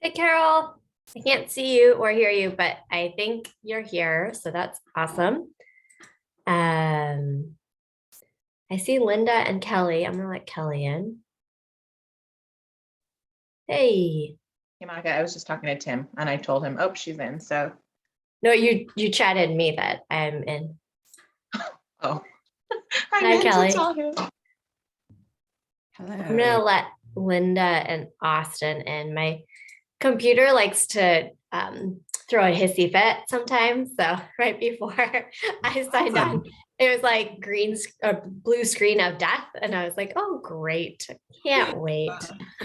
Hi, Carol. I can't see you or hear you, but I think you're here, so that's awesome. I see Linda and Kelly. I'm gonna let Kelly in. Hey. Hey, Monica, I was just talking to Tim and I told him, oh, she's in. So, No, you chatted me that I'm in. oh, Hi, meant Kelly. to tell him. Hello. I'm gonna let Linda and Austin in. My computer likes to throw a hissy fit sometimes. So right before I signed on, it was like blue screen of death. And I was like, oh, great. Can't wait.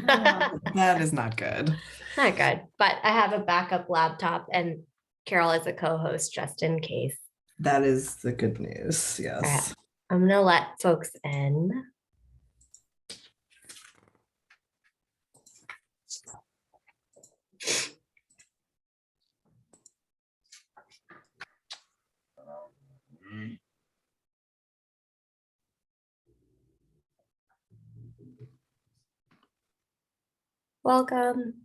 That is not good. Not good. But I have a backup laptop and Carol is a co-host just in case. That is the good news. Yes. All right. I'm going to let folks in. Welcome.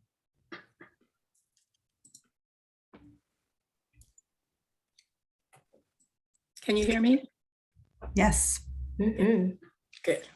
Can you hear me? Yes. Mm-hmm. Good.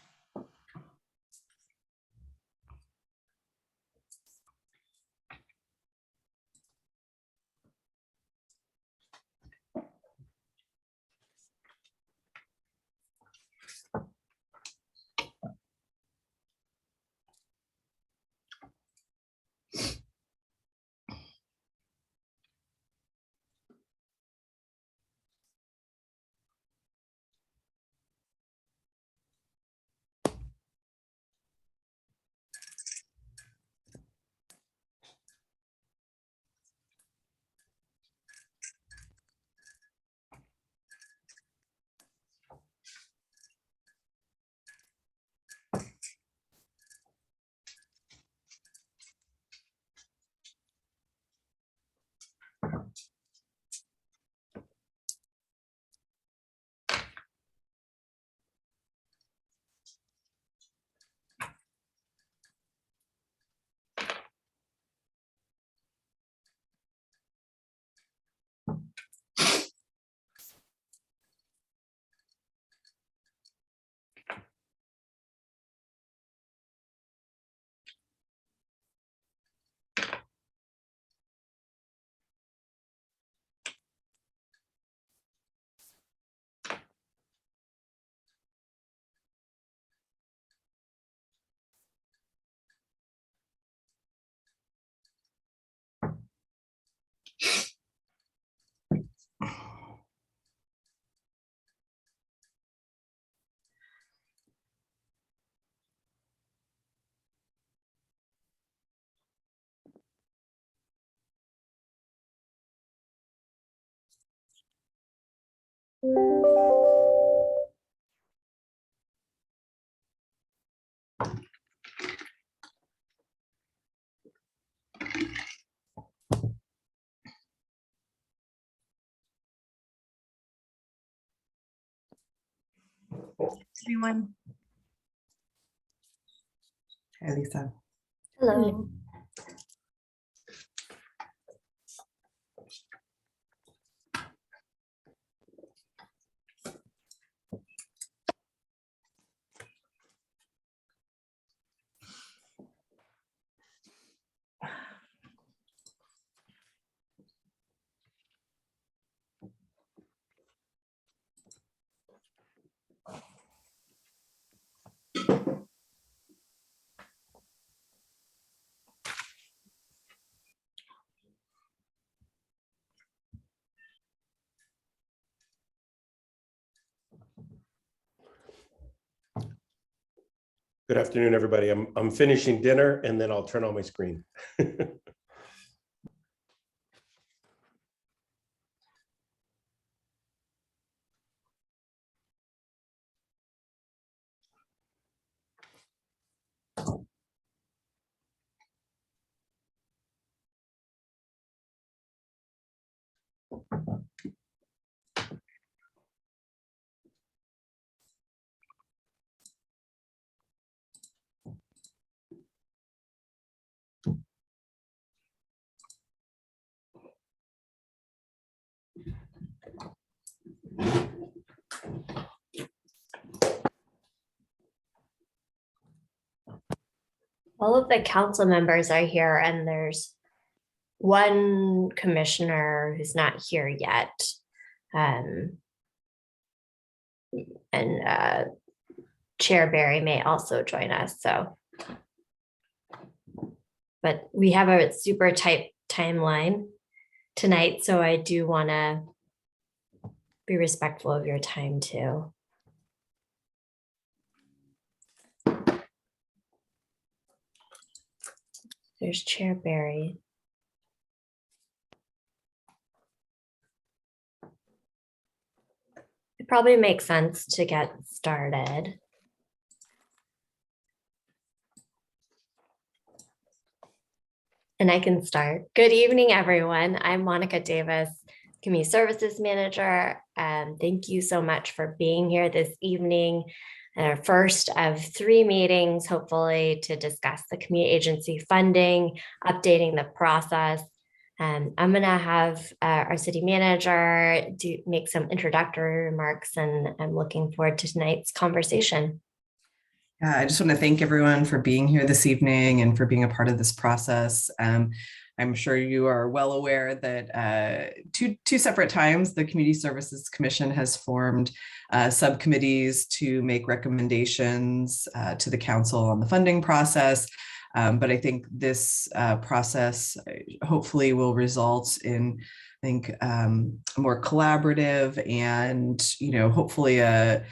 Everyone. Hi, Lisa. Hello. Good afternoon, everybody. I'm finishing dinner and then I'll turn on my screen. all of the council members are here, and there's one commissioner who's not here yet. And Chair Barry may also join us, so. But we have a super tight timeline tonight, so I do want to be respectful of your time too. There's Chair Barry. It probably makes sense to get started. And I can start. Good evening, everyone. I'm Monica Davis, Community Services Manager. Thank you so much for being here this evening. Our first of 3 meetings, hopefully, to discuss the community agency funding, updating the process. I'm going to have our city manager make some introductory remarks, and I'm looking forward to tonight's conversation. I just want to thank everyone for being here this evening and for being a part of this process. I'm sure you are well aware that two separate times the Community Services Commission has formed subcommittees to make recommendations to the council on the funding process. But I think this process hopefully will result in, I think, a more collaborative and, hopefully a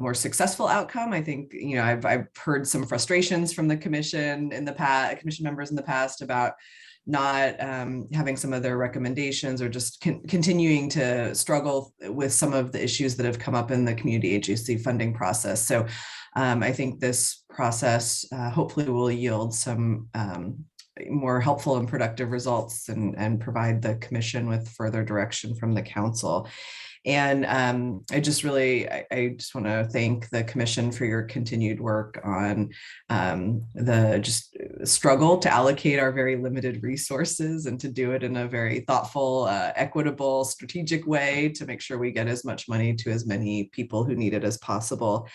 more successful outcome. I think, I've heard some frustrations from the commission in the past, commission members in the past, about not having some of their recommendations, or just continuing to struggle with some of the issues that have come up in the community agency funding process. So I think this process hopefully will yield some more helpful and productive results, and provide the commission with further direction from the council. And I just want to thank the commission for your continued work on the struggle to allocate our very limited resources, and to do it in a very thoughtful, equitable, strategic way to make sure we get as much money to as many people who need it as possible.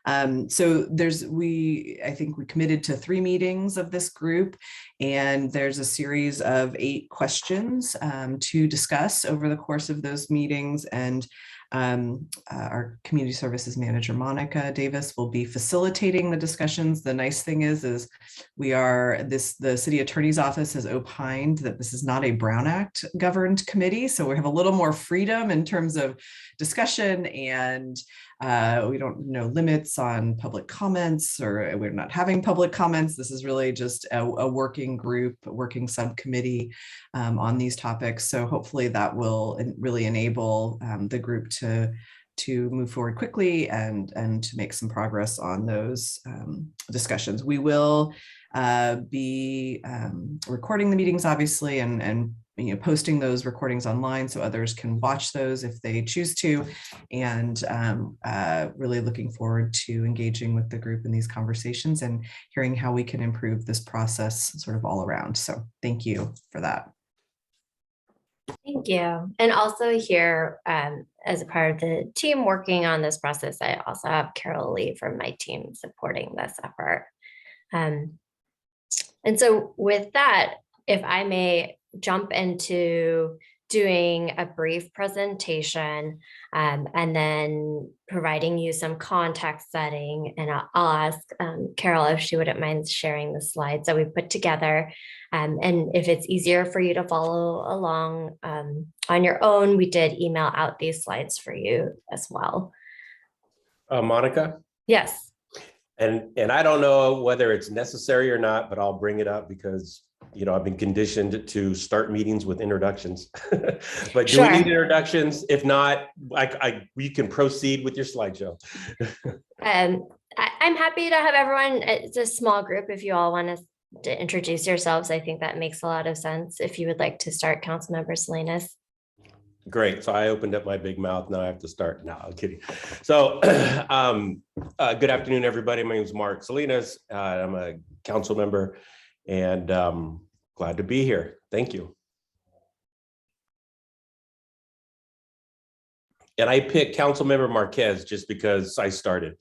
So I think we committed to 3 meetings of this group, and there's a series of 8 questions to discuss over the course of those meetings. And our community services manager, Monica Davis, will be facilitating the discussions. The nice thing is the city attorney's office has opined that this is not a Brown Act governed committee. So we have a little more freedom in terms of discussion, and we don't know limits on public comments, or we're not having public comments. This is really just a working group, a working subcommittee on these topics. So hopefully that will really enable the group to move forward quickly and to make some progress on those discussions. We will be recording the meetings, obviously, and posting those recordings online so others can watch those if they choose to, and really looking forward to engaging with the group in these conversations and hearing how we can improve this process sort of all around. So thank you for that. Thank you. And also here, as a part of the team working on this process, I also have Carol Lee from my team supporting this effort. And so with that, if I may jump into doing a brief presentation, and then providing you some context setting, and I'll ask Carol if she wouldn't mind sharing the slides that we put together. And if it's easier for you to follow along on your own, we did email out these slides for you as well. Monica? Yes. And I don't know whether it's necessary or not, but I'll bring it up because I've been conditioned to start meetings with introductions. But do we need introductions? If not, we can proceed with your slideshow. I'm happy to have everyone. It's a small group. If you all want to introduce yourselves, I think that makes a lot of sense. If you would like to start, Councilmember Salinas. Great. So I opened up my big mouth. Now I have to start. No, I'm kidding. So good afternoon, everybody. My name is Mark Salinas. I'm a council member, and glad to be here. Thank you. And I picked Councilmember Marquez just because I started.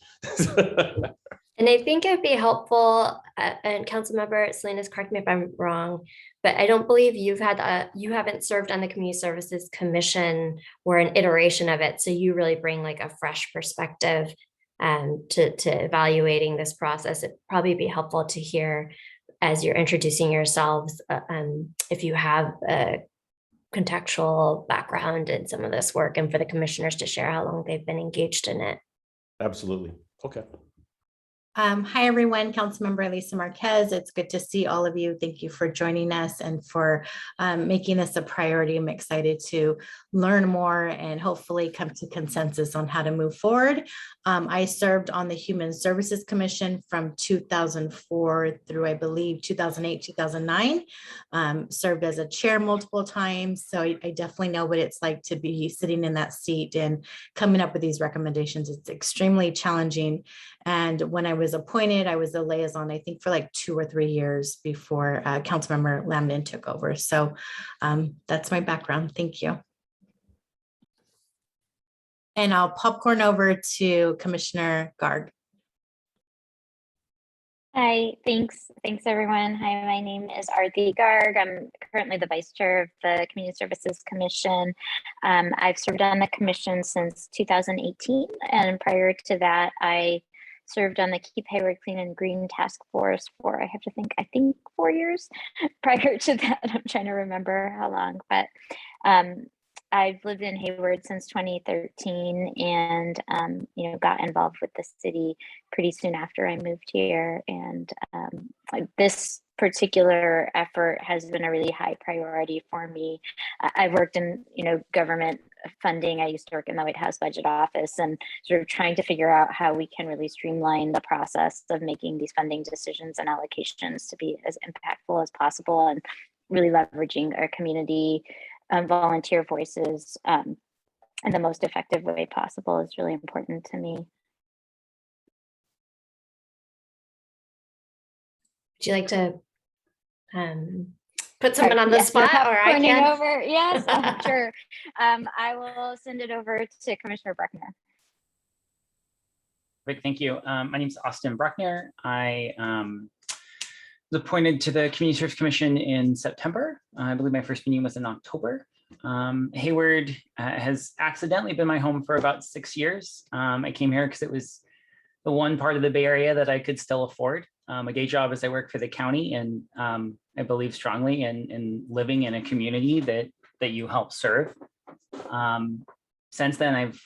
And I think it'd be helpful, and Councilmember Salinas, correct me if I'm wrong, but I don't believe you haven't served on the Community Services Commission or an iteration of it. So you really bring like a fresh perspective to evaluating this process. It'd probably be helpful to hear as you're introducing yourselves, if you have a contextual background in some of this work, and for the commissioners to share how long they've been engaged in it. Absolutely. Okay. Hi, everyone. Councilmember Lisa Marquez. It's good to see all of you. Thank you for joining us and for making this a priority. I'm excited to learn more and hopefully come to consensus on how to move forward. I served on the Human Services Commission from 2004 through, I believe, 2008, 2009. Served as a chair multiple times. So I definitely know what it's like to be sitting in that seat and coming up with these recommendations. It's extremely challenging. And when I was appointed, I was a liaison, I think, for like 2 or 3 years before Councilmember Lamin took over. So that's my background. Thank you. And I'll popcorn over to Commissioner Garg. Hi, thanks everyone. Hi, my name is Arthi Garg. I'm currently the Vice Chair of the Community Services Commission. I've served on the commission since 2018, and prior to that, I served on the Keep Hayward Clean and Green Task Force for, I think 4 years. Prior to that, I'm trying to remember how long, but I've lived in Hayward since 2013, and got involved with the city pretty soon after I moved here. And this particular effort has been a really high priority for me. I worked in government funding. I used to work in the White House Budget Office, and sort of trying to figure out how we can really streamline the process of making these funding decisions and allocations to be as impactful as possible, and really leveraging our community volunteer voices in the most effective way possible is really important to me. Would you like to put someone on the spot, or I can? Over. Yes, sure. I will send it over to Commissioner Bruckner. Great, thank you. My name is Austin Bruckner. I was appointed to the Community Service Commission in September. I believe my first meeting was in October. Hayward has accidentally been my home for about 6 years. I came here because it was the one part of the Bay Area that I could still afford. My day job is I work for the county, and I believe strongly in living in a community that you help serve. Since then, I've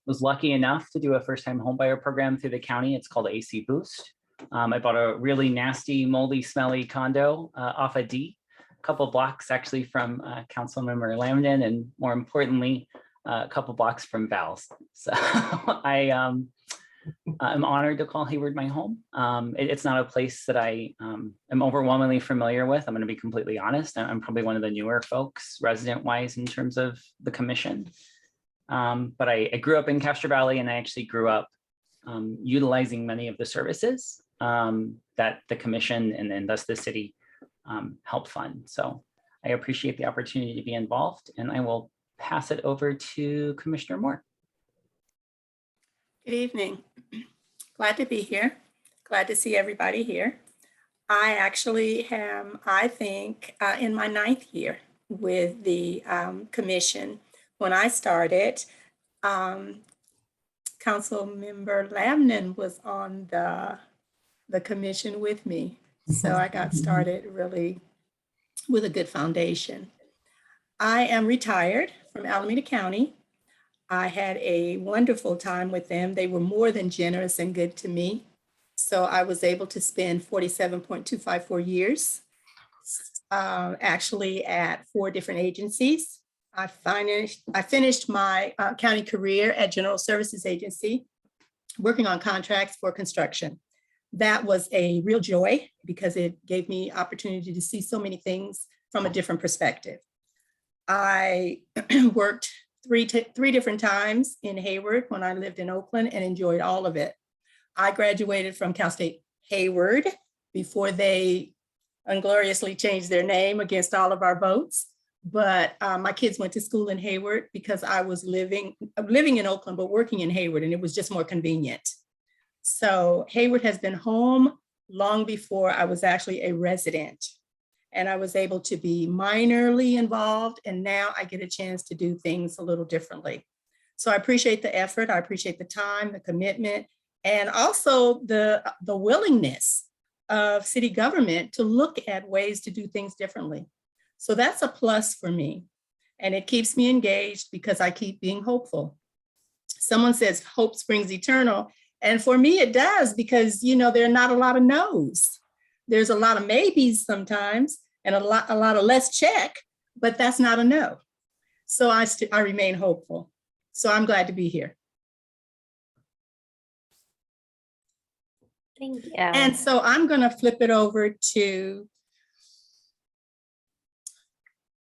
was lucky enough to do a first-time homebuyer program through the county. It's called AC Boost. I bought a really nasty, moldy, smelly condo off a D, a couple blocks actually from Councilmember Lamin, and more importantly, a couple blocks from Val's. So I'm honored to call Hayward my home. It's not a place that I am overwhelmingly familiar with. I'm going to be completely honest. I'm probably one of the newer folks resident-wise in terms of the commission. But I grew up in Castro Valley, and I actually grew up utilizing many of the services that the commission and thus the city help fund. So I appreciate the opportunity to be involved, and I will pass it over to Commissioner Moore. Good evening. Glad to be here. Glad to see everybody here. I actually am, I think, in my 9th year with the commission. When I started, Councilmember Lamin was on the commission with me. So I got started really with a good foundation. I am retired from Alameda County. I had a wonderful time with them. They were more than generous and good to me. So I was able to spend 47.254 years, actually at 4 different agencies. I finished my county career at General Services Agency, working on contracts for construction. That was a real joy because it gave me opportunity to see so many things from a different perspective. I worked three different times in Hayward when I lived in Oakland and enjoyed all of it. I graduated from Cal State Hayward before they ungloriously changed their name against all of our votes. But my kids went to school in Hayward because I was living in Oakland, but working in Hayward, and it was just more convenient. So Hayward has been home long before I was actually a resident. And I was able to be minorly involved, and now I get a chance to do things a little differently. So I appreciate the effort, I appreciate the time, the commitment, and also the willingness of city government to look at ways to do things differently. So that's a plus for me. And it keeps me engaged because I keep being hopeful. Someone says hope springs eternal. And for me, it does, because, you know, there are not a lot of no's. There's a lot of maybes sometimes, and a lot of let's check, but that's not a no. So I remain hopeful. So I'm glad to be here. Thank you. And so I'm going to flip it over to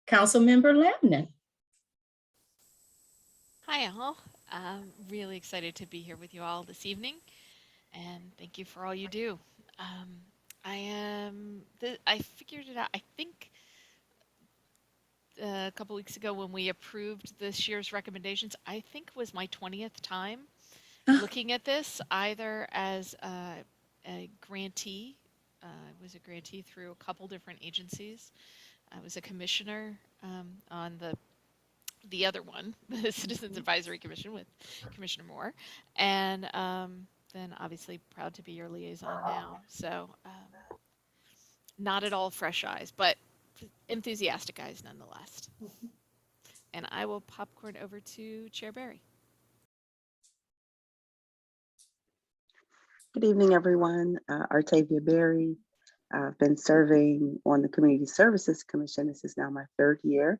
Councilmember Lamin. Hi all. I'm really excited to be here with you all this evening, and thank you for all you do. I figured it out, I think a couple weeks ago when we approved this year's recommendations, I think was my 20th time looking at this, either as a grantee. I was a grantee through a couple different agencies. I was a commissioner on the other one, the Citizens Advisory Commission with Commissioner Moore, and then obviously proud to be your liaison now. So not at all fresh eyes, but enthusiastic eyes nonetheless. And I will popcorn over to Chair Barry. Good evening, everyone. Artavia Berry. I've been serving on the Community Services Commission. This is now my 3rd year,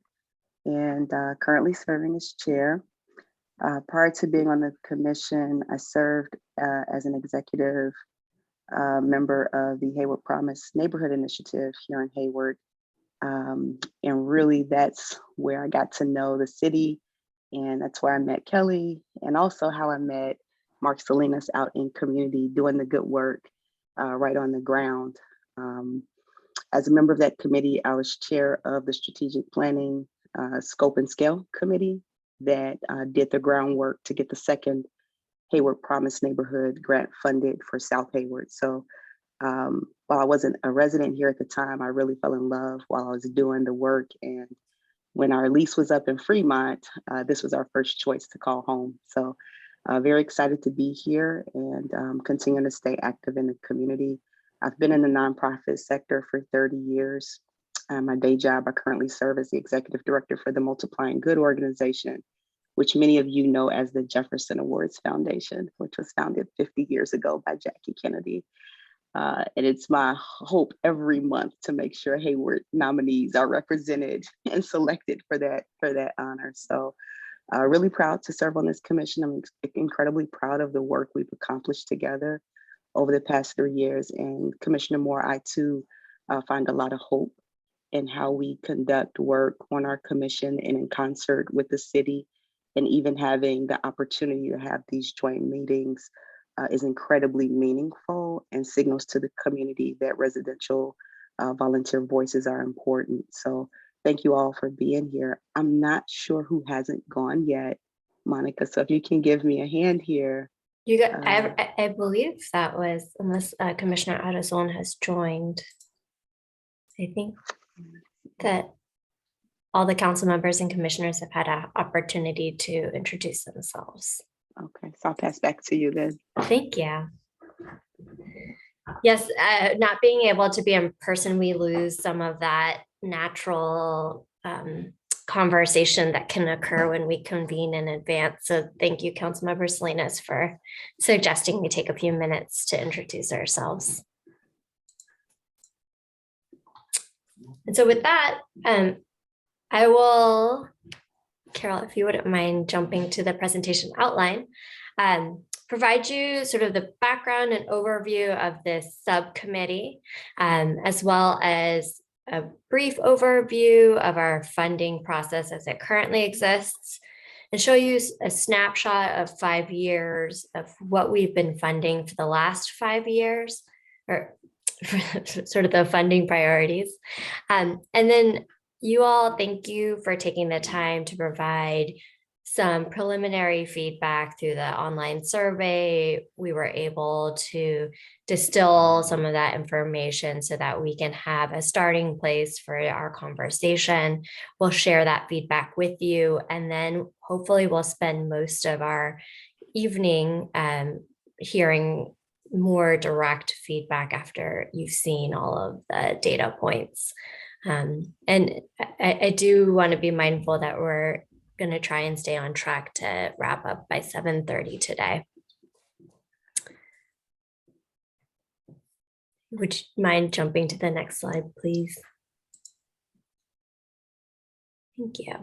and currently serving as chair. Prior to being on the commission, I served as an executive member of the Hayward Promise Neighborhood Initiative here in Hayward. And really that's where I got to know the city, and that's where I met Kelly, and also how I met Mark Salinas out in community doing the good work right on the ground. As a member of that committee, I was chair of the Strategic Planning Scope and Scale Committee that did the groundwork to get the 2nd Hayward Promise Neighborhood grant funded for South Hayward. So while I wasn't a resident here at the time, I really fell in love while I was doing the work. And when our lease was up in Fremont, this was our first choice to call home. So very excited to be here and continuing to stay active in the community. I've been in the nonprofit sector for 30 years. My day job, I currently serve as the executive director for the Multiplying Good organization, which many of you know as the Jefferson Awards Foundation, which was founded 50 years ago by Jackie Kennedy. And it's my hope every month to make sure Hayward nominees are represented and selected for that honor. So really proud to serve on this commission. I'm incredibly proud of the work we've accomplished together over the past 3 years. And Commissioner Moore, I too find a lot of hope in how we conduct work on our commission and in concert with the city. And even having the opportunity to have these joint meetings is incredibly meaningful and signals to the community that residential volunteer voices are important. So thank you all for being here. I'm not sure who hasn't gone yet, Monica. So if you can give me a hand here. You got, I believe that was, unless Commissioner Edison has joined. I think that all the council members and commissioners have had an opportunity to introduce themselves. Okay, so I'll pass back to you then. Thank you. Yes, not being able to be in person, we lose some of that natural conversation that can occur when we convene in advance. So thank you, Councilmember Salinas, for suggesting we take a few minutes to introduce ourselves. And so with that, I will, Carol, if you wouldn't mind jumping to the presentation outline, provide you sort of the background and overview of this subcommittee, as well as a brief overview of our funding process as it currently exists, and show you a snapshot of 5 years of what we've been funding for the last 5 years, or sort of the funding priorities. And then you all, thank you for taking the time to provide some preliminary feedback through the online survey, we were able to distill some of that information so that we can have a starting place for our conversation. We'll share that feedback with you, and then hopefully we'll spend most of our evening hearing more direct feedback after you've seen all of the data points. And I do want to be mindful that we're going to try and stay on track to wrap up by 7:30 today. Would you mind jumping to the next slide, please? Thank you.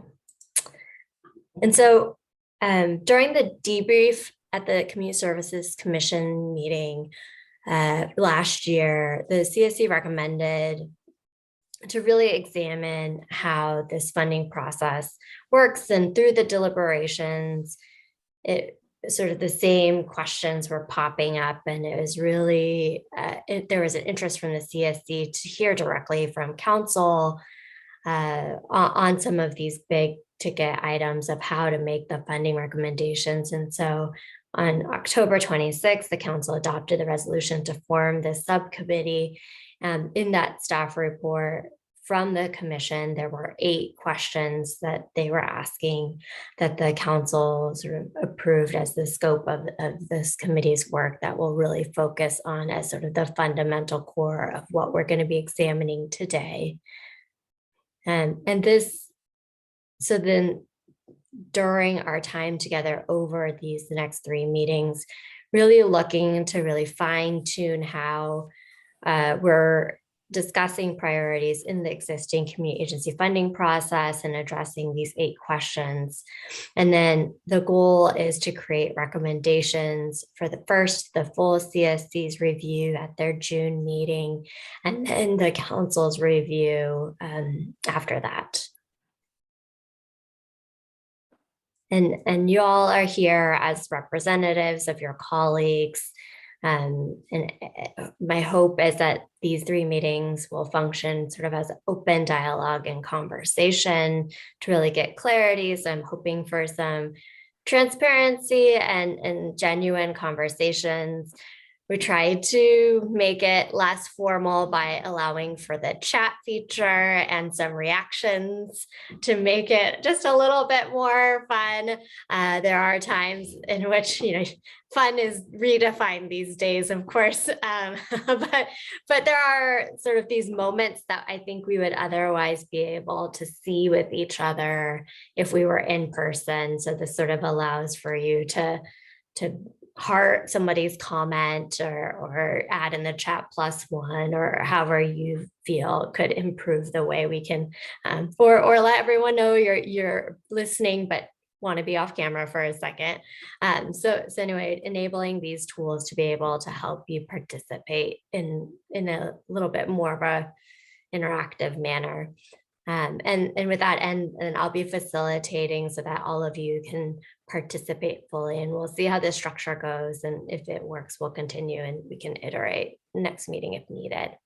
And so during the debrief at the Community Services Commission meeting last year, the CSC recommended to really examine how this funding process works, and through the deliberations, it sort of the same questions were popping up, and it was really there was an interest from the CSC to hear directly from council on some of these big ticket items of how to make the funding recommendations. And so on October 26th, the council adopted the resolution to form this subcommittee. In that staff report from the commission, there were 8 questions that they were asking that the council sort of approved as the scope of this committee's work that will really focus on as sort of the fundamental core of what we're going to be examining today. And this, so then during our time together over the next 3 meetings, really looking to really fine tune how we're discussing priorities in the existing community agency funding process and addressing these 8 questions. And then the goal is to create recommendations for the full CSC's review at their June meeting, and then the council's review after that. And you all are here as representatives of your colleagues. And my hope is that these 3 meetings will function sort of as open dialogue and conversation to really get clarity. So I'm hoping for some transparency and genuine conversations. We tried to make it less formal by allowing for the chat feature and some reactions to make it just a little bit more fun. There are times in which, fun is redefined these days, of course, but there are sort of these moments that I think we would otherwise be able to see with each other if we were in person. So this sort of allows for you to heart somebody's comment or add in the chat +1, or however you feel could improve the way we can, or let everyone know you're listening but want to be off camera for a second. So anyway, enabling these tools to be able to help you participate in a little bit more of a interactive manner. And with that, and I'll be facilitating so that all of you can participate fully, and we'll see how this structure goes. And if it works, we'll continue and we can iterate next meeting if needed.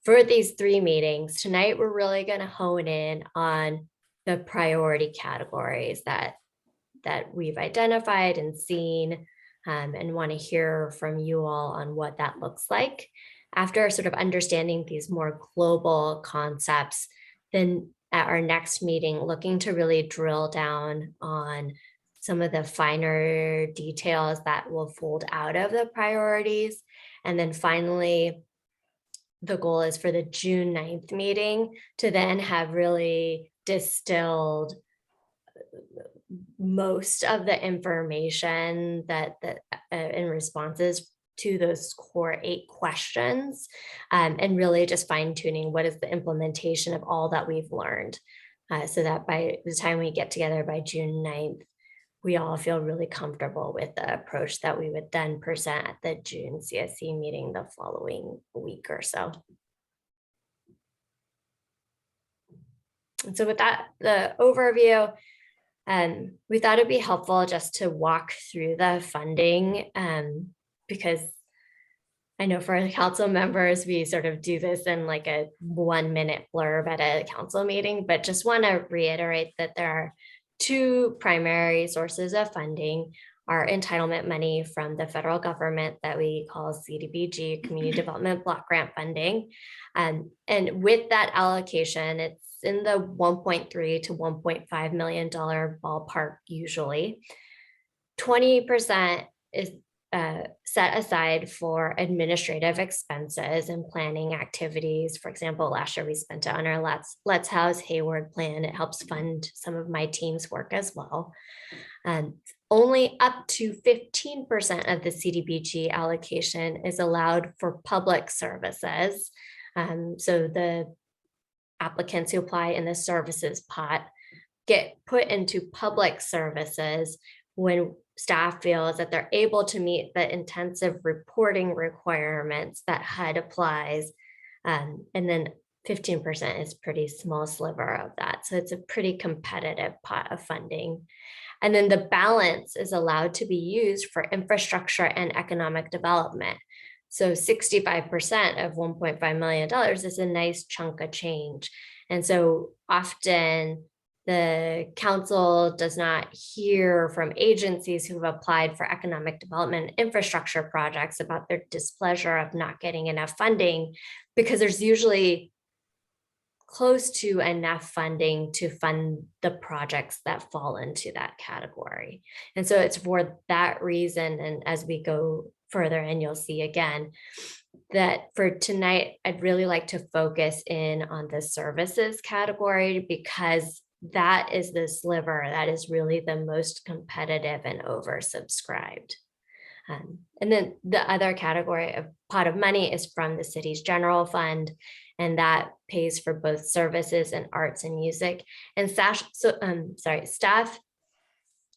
For these 3 meetings tonight, we're really going to hone in on the priority categories that we've identified and seen, and want to hear from you all on what that looks like. After sort of understanding these more global concepts, then at our next meeting, looking to really drill down on some of the finer details that will fold out of the priorities. And then finally, the goal is for the June 9th meeting to then have really distilled most of the information that in responses to those core 8 questions, and really just fine tuning what is the implementation of all that we've learned, so that by the time we get together by June 9th, we all feel really comfortable with the approach that we would then present at the June CSC meeting the following week or so. And so with that, the overview, we thought it'd be helpful just to walk through the funding, because I know for the council members, we sort of do this in like a 1-minute blurb at a council meeting, but just want to reiterate that there are two primary sources of funding are entitlement money from the federal government that we call CDBG, Community Development Block Grant Funding. And with that allocation, it's in the $1.3 to $1.5 million ballpark usually. 20% is set aside for administrative expenses and planning activities. For example, last year we spent it on our Let's House Hayward plan. It helps fund some of my team's work as well. Only up to 15% of the CDBG allocation is allowed for public services. So the applicants who apply in the services pot get put into public services when staff feels that they're able to meet the intensive reporting requirements that HUD applies. And then 15% is a pretty small sliver of that. So it's a pretty competitive pot of funding. And then the balance is allowed to be used for infrastructure and economic development. So 65% of $1.5 million is a nice chunk of change. And so often the council does not hear from agencies who have applied for economic development infrastructure projects about their displeasure of not getting enough funding, because there's usually close to enough funding to fund the projects that fall into that category. And so it's for that reason, and as we go further, and you'll see again, that for tonight, I'd really like to focus in on the services category, because that is the sliver that is really the most competitive and oversubscribed. And then the other category of pot of money is from the city's general fund, and that pays for both services and arts and music. And staff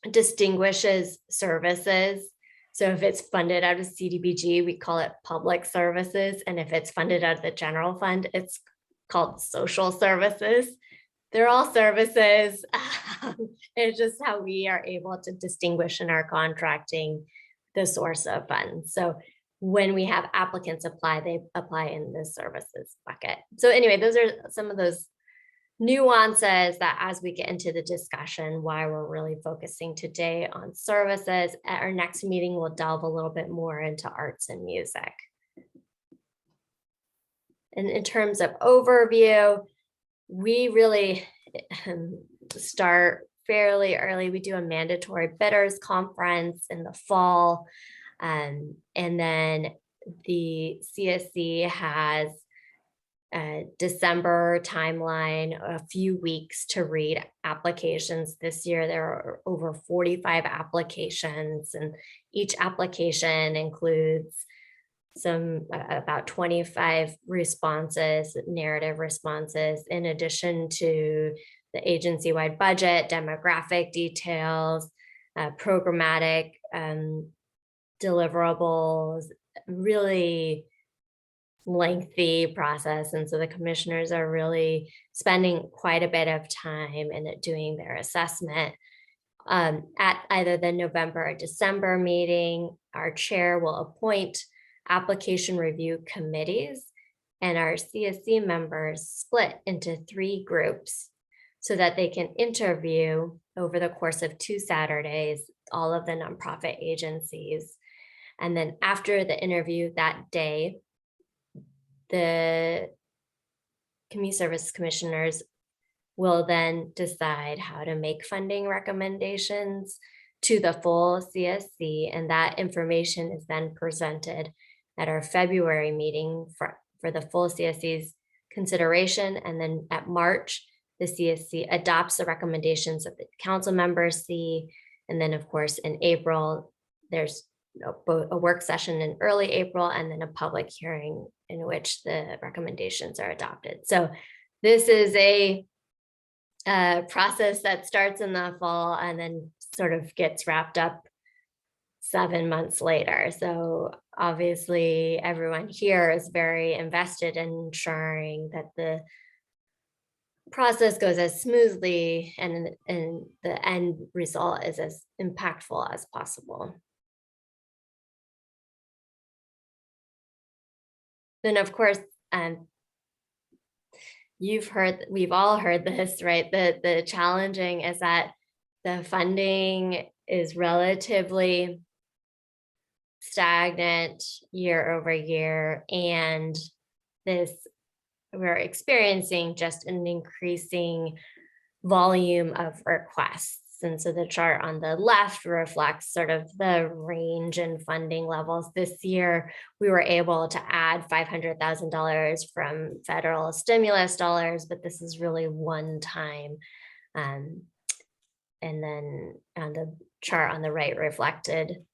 distinguishes services. So if it's funded out of CDBG, we call it public services. And if it's funded out of the general fund, it's called social services. They're all services. It's just how we are able to distinguish in our contracting the source of funds. So when we have applicants apply, they apply in the services bucket. So anyway, those are some of those nuances that as we get into the discussion, why we're really focusing today on services. At our next meeting, we'll delve a little bit more into arts and music. And in terms of overview, we really start fairly early. We do a mandatory bidders conference in the fall. And then the CSC has a December timeline, a few weeks to read applications. This year, there are over 45 applications, and each application includes about 25 responses, narrative responses, in addition to the agency-wide budget, demographic details, programmatic deliverables, really lengthy process. And so the commissioners are really spending quite a bit of time in it doing their assessment. At either the November or December meeting, our chair will appoint application review committees, and our CSC members split into 3 groups so that they can interview over the course of 2 Saturdays, all of the nonprofit agencies. And then after the interview that day, the community service commissioners will then decide how to make funding recommendations to the full CSC, and that information is then presented at our February meeting for the full CSC's consideration. And then at March, the CSC adopts the recommendations that the council members see. And then of course, in April, there's a work session in early April, and then a public hearing in which the recommendations are adopted. So this is a process that starts in the fall and then sort of gets wrapped up 7 months later. So obviously everyone here is very invested in ensuring that the process goes as smoothly and the end result is as impactful as possible. Then of course, we've all heard this, right? The challenging is that the funding is relatively stagnant year over year, and we're experiencing just an increasing volume of requests. And so the chart on the left reflects sort of the range in funding levels. This year, we were able to add $500,000 from federal stimulus dollars, but this is really one time. And then on the chart on the right reflected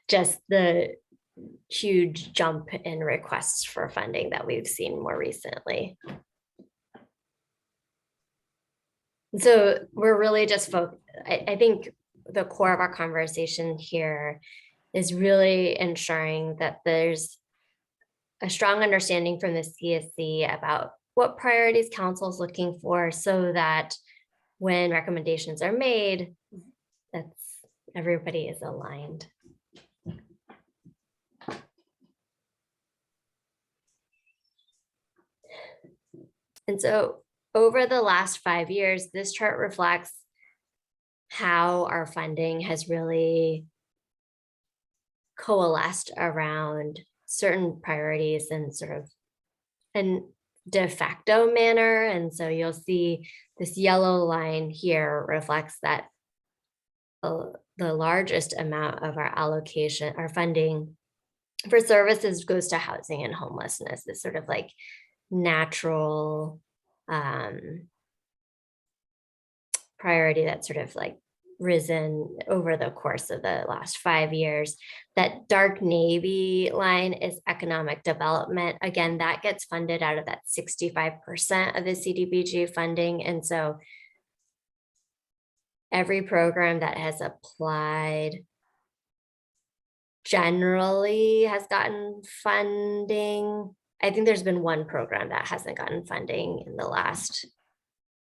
just the huge jump in requests for funding that we've seen more recently. So we're really just I think the core of our conversation here is really ensuring that there's a strong understanding from the CSC about what priorities council is looking for, so that when recommendations are made, everybody is aligned. And so over the last 5 years, this chart reflects how our funding has really coalesced around certain priorities and sort of in de facto manner. And so you'll see this yellow line here reflects that the largest amount of our allocation, our funding for services, goes to housing and homelessness. This sort of like natural priority that's sort of like risen over the course of the last 5 years. That dark navy line is economic development. Again, that gets funded out of that 65% of the CDBG funding. And so every program that has applied generally has gotten funding. I think there's been one program that hasn't gotten funding in the last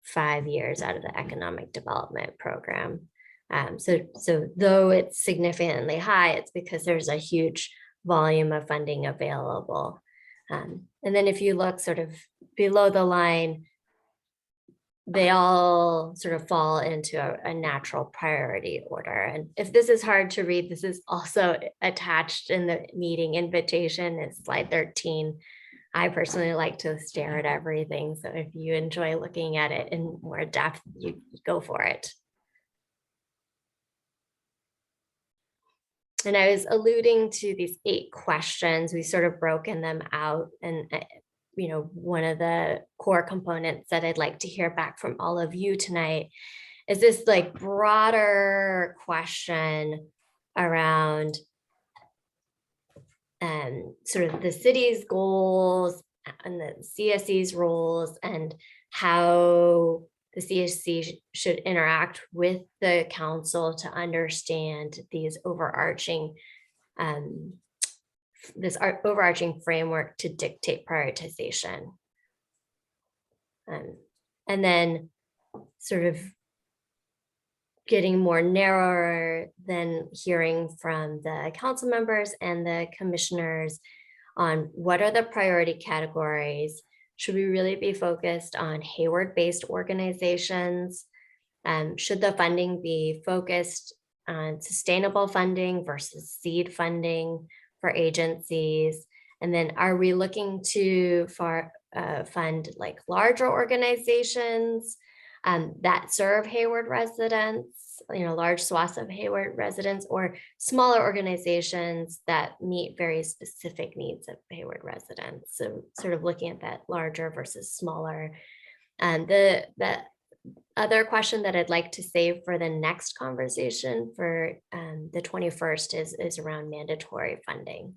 5 years out of the economic development program. So though it's significantly high, it's because there's a huge volume of funding available. And then if you look sort of below the line, they all sort of fall into a natural priority order. And if this is hard to read, this is also attached in the meeting invitation. It's slide 13. I personally like to stare at everything. So if you enjoy looking at it in more depth, you go for it. And I was alluding to these 8 questions. We sort of broken them out. And one of the core components that I'd like to hear back from all of you tonight is this like broader question around sort of the city's goals and the CSC's roles, and how the CSC should interact with the council to understand these overarching framework to dictate prioritization. And then sort of getting more narrower, than hearing from the council members and the commissioners on what are the priority categories. Should we really be focused on Hayward-based organizations? Should the funding be focused on sustainable funding versus seed funding for agencies? And then are we looking to fund like larger organizations that serve Hayward residents, large swaths of Hayward residents, or smaller organizations that meet very specific needs of Hayward residents? So sort of looking at that larger versus smaller. And the other question that I'd like to save for the next conversation for the 21st is around mandatory funding.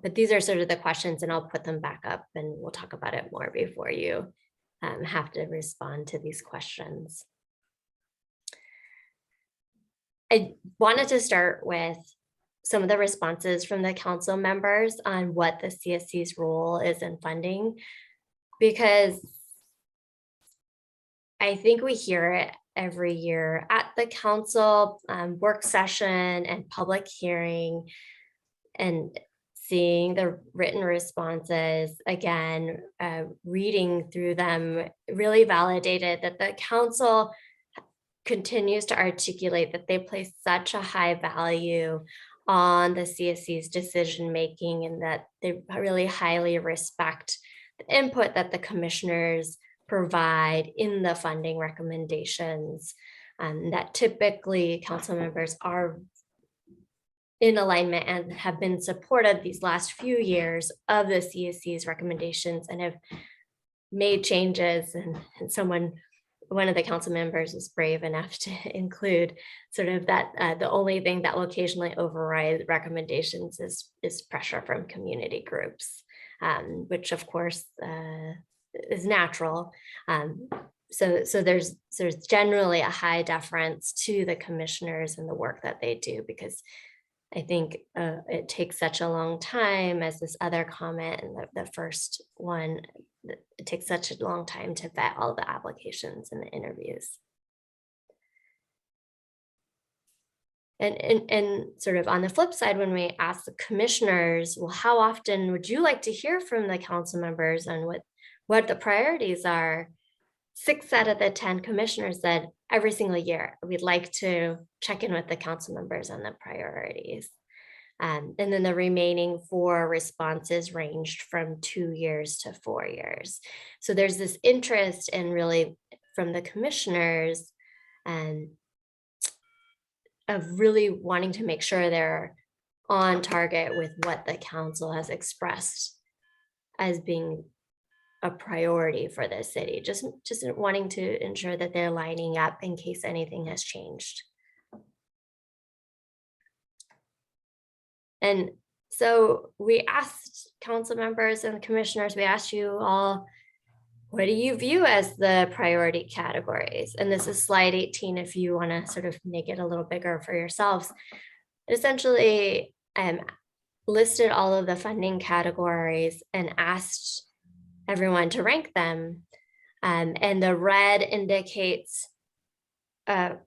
But these are sort of the questions, and I'll put them back up and we'll talk about it more before you have to respond to these questions. I wanted to start with some of the responses from the council members on what the CSC's role is in funding, because I think we hear it every year at the council work session and public hearing, and seeing the written responses, again, reading through them really validated that the council continues to articulate that they place such a high value on the CSC's decision making, and that they really highly respect the input that the commissioners provide in the funding recommendations. That typically council members are in alignment and have been supportive these last few years of the CSC's recommendations and have made changes. And one of the council members was brave enough to include sort of that the only thing that will occasionally override recommendations is pressure from community groups, which of course is natural. So there's generally a high deference to the commissioners and the work that they do, because I think it takes such a long time, as this other comment and the first one, it takes such a long time to vet all the applications and the interviews. And sort of on the flip side, when we ask the commissioners, well, how often would you like to hear from the council members on what the priorities are? 6 out of the 10 commissioners said every single year, we'd like to check in with the council members on the priorities. And then the remaining 4 responses ranged from 2 years to 4 years. So there's this interest in really from the commissioners and of really wanting to make sure they're on target with what the council has expressed as being a priority for the city, just wanting to ensure that they're lining up in case anything has changed. And so we asked council members and commissioners, we asked you all, what do you view as the priority categories? And this is slide 18 if you want to sort of make it a little bigger for yourselves. Essentially, listed all of the funding categories and asked everyone to rank them. And the red indicates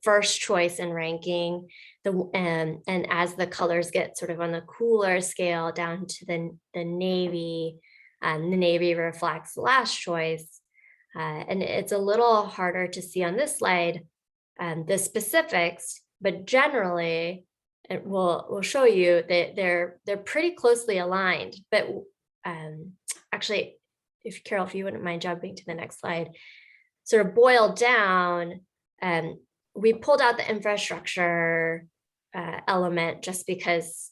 first choice in ranking. And as the colors get sort of on the cooler scale down to the navy, the navy reflects last choice. And it's a little harder to see on this slide, the specifics, but generally it will show you that they're pretty closely aligned. But actually, if Carol, if you wouldn't mind jumping to the next slide, sort of boiled down, we pulled out the infrastructure element just because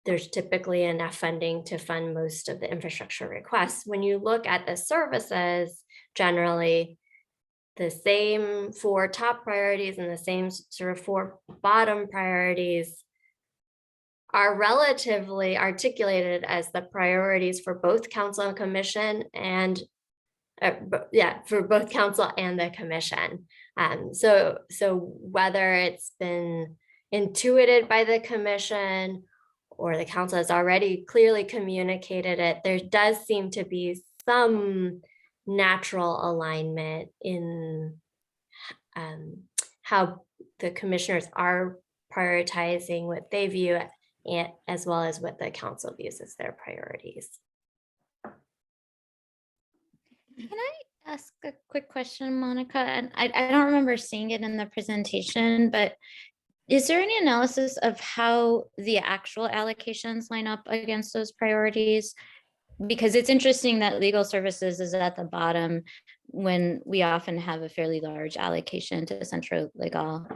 there's typically enough funding to fund most of the infrastructure requests. When you look at the services, generally the same 4 top priorities and the same sort of 4 bottom priorities are relatively articulated as the priorities for both council and commission, and for both council and the commission. So whether it's been intuited by the commission or the council has already clearly communicated it, there does seem to be some natural alignment in how the commissioners are prioritizing what they view, as well as what the council views as their priorities. Can I ask a quick question, Monica? And I don't remember seeing it in the presentation, but is there any analysis of how the actual allocations line up against those priorities? Because it's interesting that legal services is at the bottom when we often have a fairly large allocation to Centro Legal.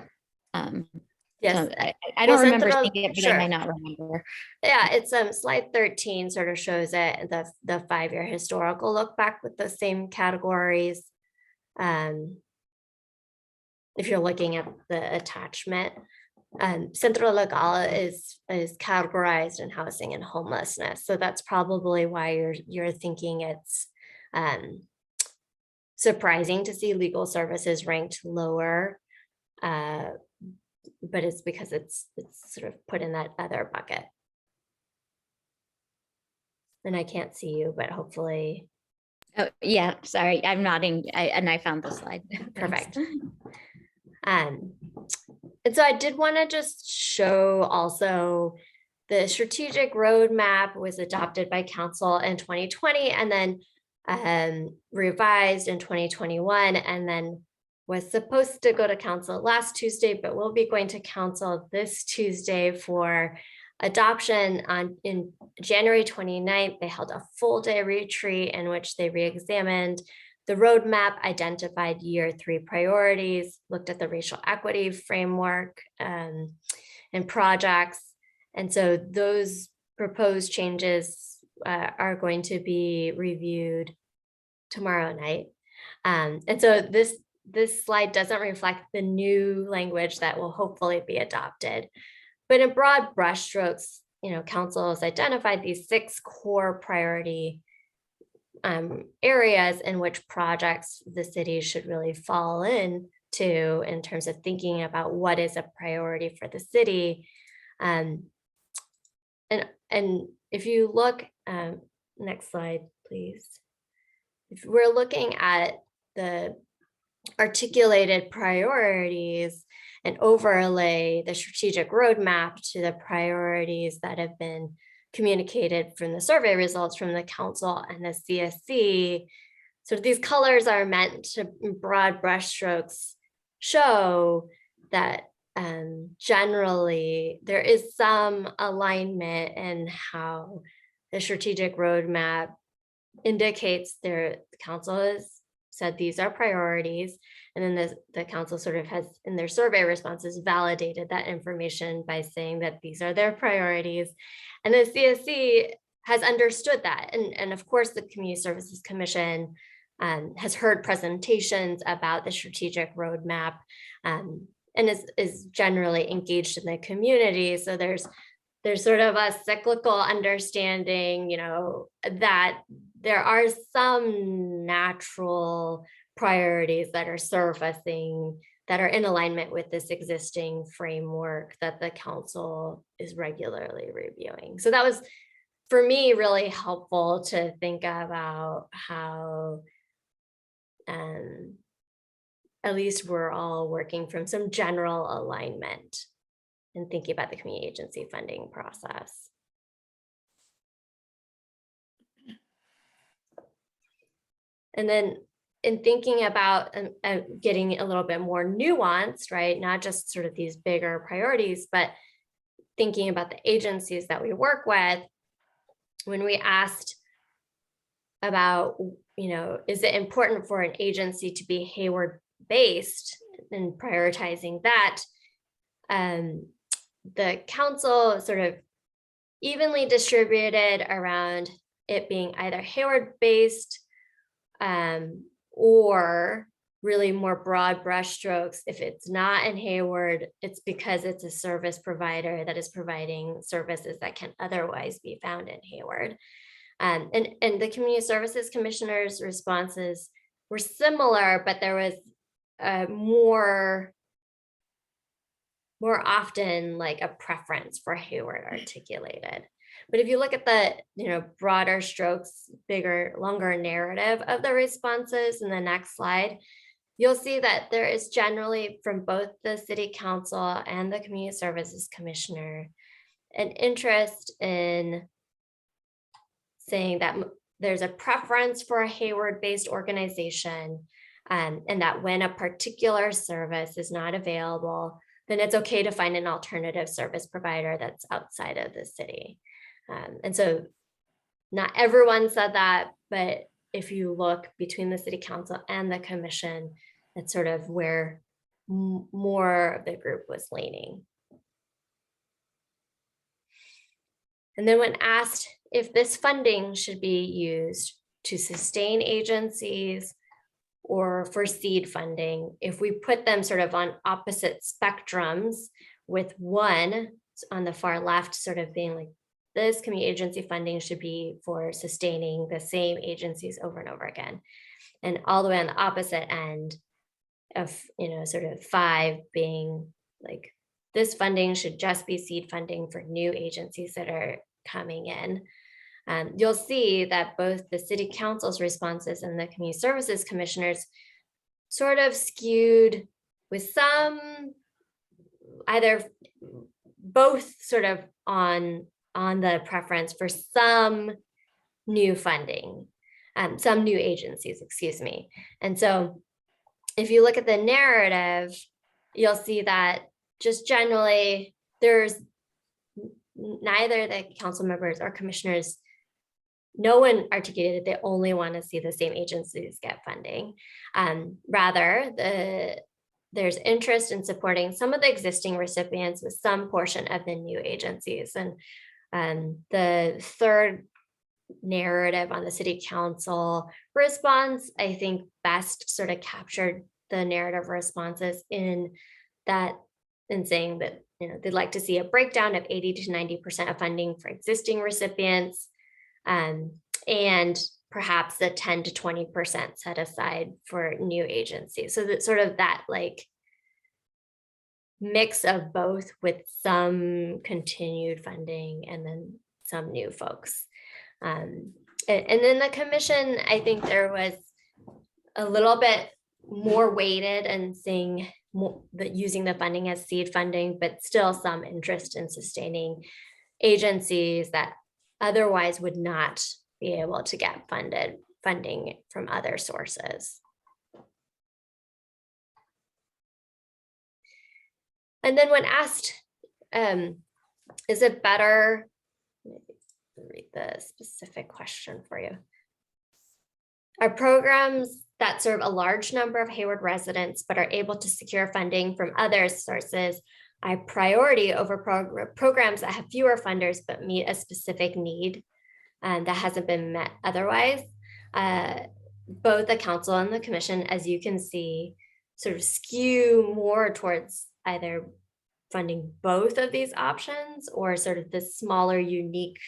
Yes, so I don't remember Centro, seeing it, but sure. I might not remember. Yeah, it's slide 13 sort of shows it, the 5-year historical look back with the same categories. If you're looking at the attachment, Centro Legal is categorized in housing and homelessness. So that's probably why you're thinking it's surprising to see legal services ranked lower. But it's because it's sort of put in that other bucket. And I can't see you, but hopefully. Oh, yeah, sorry, I'm nodding. And I found the slide. Perfect. And so I did want to just show also the strategic roadmap was adopted by council in 2020 and then revised in 2021. And then was supposed to go to council last Tuesday, but will be going to council this Tuesday for adoption in January 29th. They held a full day retreat in which they re-examined the roadmap, identified year 3 priorities, looked at the racial equity framework and projects. And so those proposed changes are going to be reviewed tomorrow night. And so this slide doesn't reflect the new language that will hopefully be adopted. But in broad brushstrokes, council has identified these 6 core priority areas in which projects the city should really fall into in terms of thinking about what is a priority for the city. And if you look, next slide, please. If we're looking at the articulated priorities and overlay the strategic roadmap to the priorities that have been communicated from the survey results from the council and the CSC. So these colors are meant to, broad brushstrokes, show that generally there is some alignment in how the strategic roadmap indicates the council has said these are priorities, and then the council sort of has in their survey responses validated that information by saying that these are their priorities, and the CSC has understood that, and of course the Community Services Commission has heard presentations about the strategic roadmap and is generally engaged in the community. So there's sort of a cyclical understanding, that there are some natural priorities that are surfacing that are in alignment with this existing framework that the council is regularly reviewing. So that was, for me, really helpful to think about how at least we're all working from some general alignment and thinking about the community agency funding process. And then in thinking about getting a little bit more nuanced, right? Not just sort of these bigger priorities, but thinking about the agencies that we work with, when we asked about, is it important for an agency to be Hayward-based and prioritizing that, the council sort of evenly distributed around it being either Hayward-based or really more broad brushstrokes. If it's not in Hayward, it's because it's a service provider that is providing services that can otherwise be found in Hayward. And the Community Services Commissioner's responses were similar, but there was more often like a preference for Hayward articulated. But if you look at the broader strokes, bigger, longer narrative of the responses in the next slide, you'll see that there is generally from both the City Council and the Community Services Commissioner an interest in saying that there's a preference for a Hayward-based organization, and that when a particular service is not available, then it's okay to find an alternative service provider that's outside of the city. And so not everyone said that, but if you look between the City Council and the Commission, that's sort of where more of the group was leaning. And then when asked if this funding should be used to sustain agencies or for seed funding, if we put them sort of on opposite spectrums, with one on the far left sort of being like, this community agency funding should be for sustaining the same agencies over and over again. And all the way on the opposite end of, sort of 5 being like, this funding should just be seed funding for new agencies that are coming in. You'll see that both the City Council's responses and the Community Services Commissioners sort of skewed with some, either both sort of on the preference for some new funding, some new agencies, excuse me. And so if you look at the narrative, you'll see that just generally there's neither the council members or commissioners, no one articulated they only want to see the same agencies get funding. Rather, there's interest in supporting some of the existing recipients with some portion of the new agencies. And the third narrative on the city council response, I think best sort of captured the narrative responses in saying that, you know, they'd like to see a breakdown of 80 to 90% of funding for existing recipients, and perhaps the 10 to 20% set aside for new agencies. So that sort of that like mix of both, with some continued funding and then some new folks. And then the commission, I think there was a little bit more weighted and saying that using the funding as seed funding, but still some interest in sustaining agencies that otherwise would not be able to get funding from other sources. And then when asked, is it better, read the specific question for you. Are programs that serve a large number of Hayward residents but are able to secure funding from other sources a priority over programs that have fewer funders but meet a specific need that hasn't been met otherwise? Both the council and the commission, as you can see, sort of skew more towards either funding both of these options or sort of the smaller, unique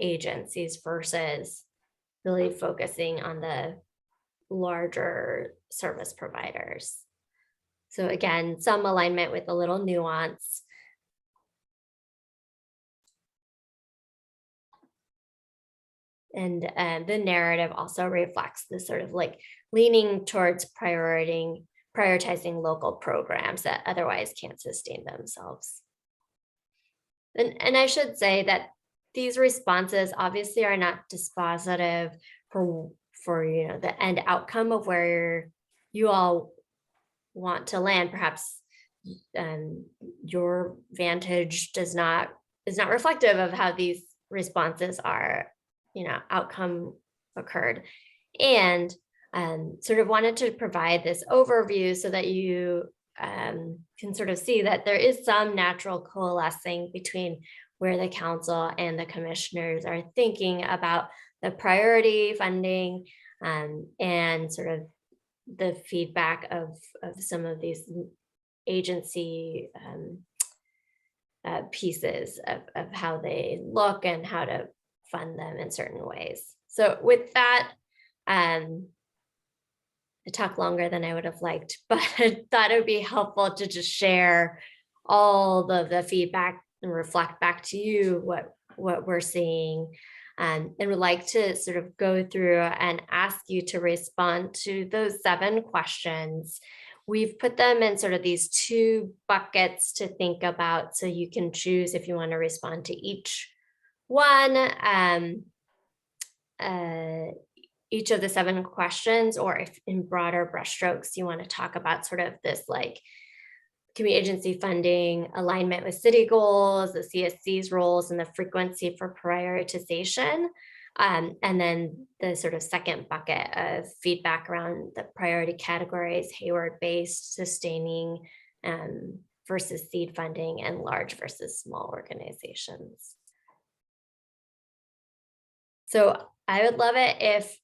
agencies versus really focusing on the larger service providers. So again, some alignment with a little nuance. And the narrative also reflects this sort of like leaning towards prioritizing local programs that otherwise can't sustain themselves. And I should say that these responses obviously are not dispositive for you know the end outcome of where you all want to land. Perhaps your vantage is not reflective of how these responses are, you know, outcome occurred, and sort of wanted to provide this overview so that you can sort of see that there is some natural coalescing between where the council and the commissioners are thinking about the priority funding and sort of the feedback of some of these agency pieces of how they look and how to fund them in certain ways. So with that, I talked longer than I would have liked, but I thought it would be helpful to just share all of the feedback and reflect back to you what we're seeing. And would like to sort of go through and ask you to respond to those 7 questions. We've put them in sort of these 2 buckets to think about, so you can choose if you want to respond to each one, each of the 7 questions, or if in broader brushstrokes you want to talk about sort of this like community agency funding, alignment with city goals, the CSC's roles, and the frequency for prioritization. And then the sort of second bucket of feedback around the priority categories, Hayward-based, sustaining versus seed funding, and large versus small organizations. So I would love it if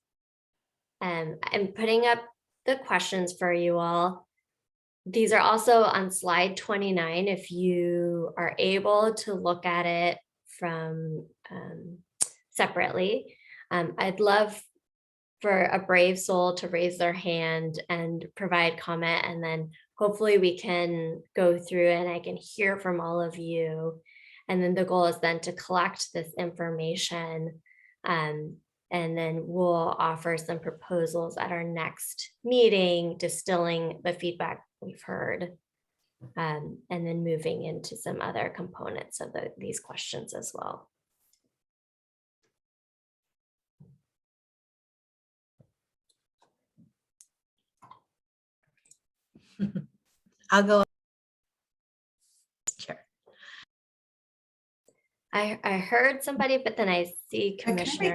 I'm putting up the questions for you all. These are also on slide 29 if you are able to look at it from separately. I'd love for a brave soul to raise their hand and provide comment, and then hopefully we can go through and I can hear from all of you. And then the goal is then to collect this information, and then we'll offer some proposals at our next meeting, distilling the feedback we've heard, and then moving into some other components of these questions as well. I'll go. Chair. I heard somebody, but then I see Commissioner.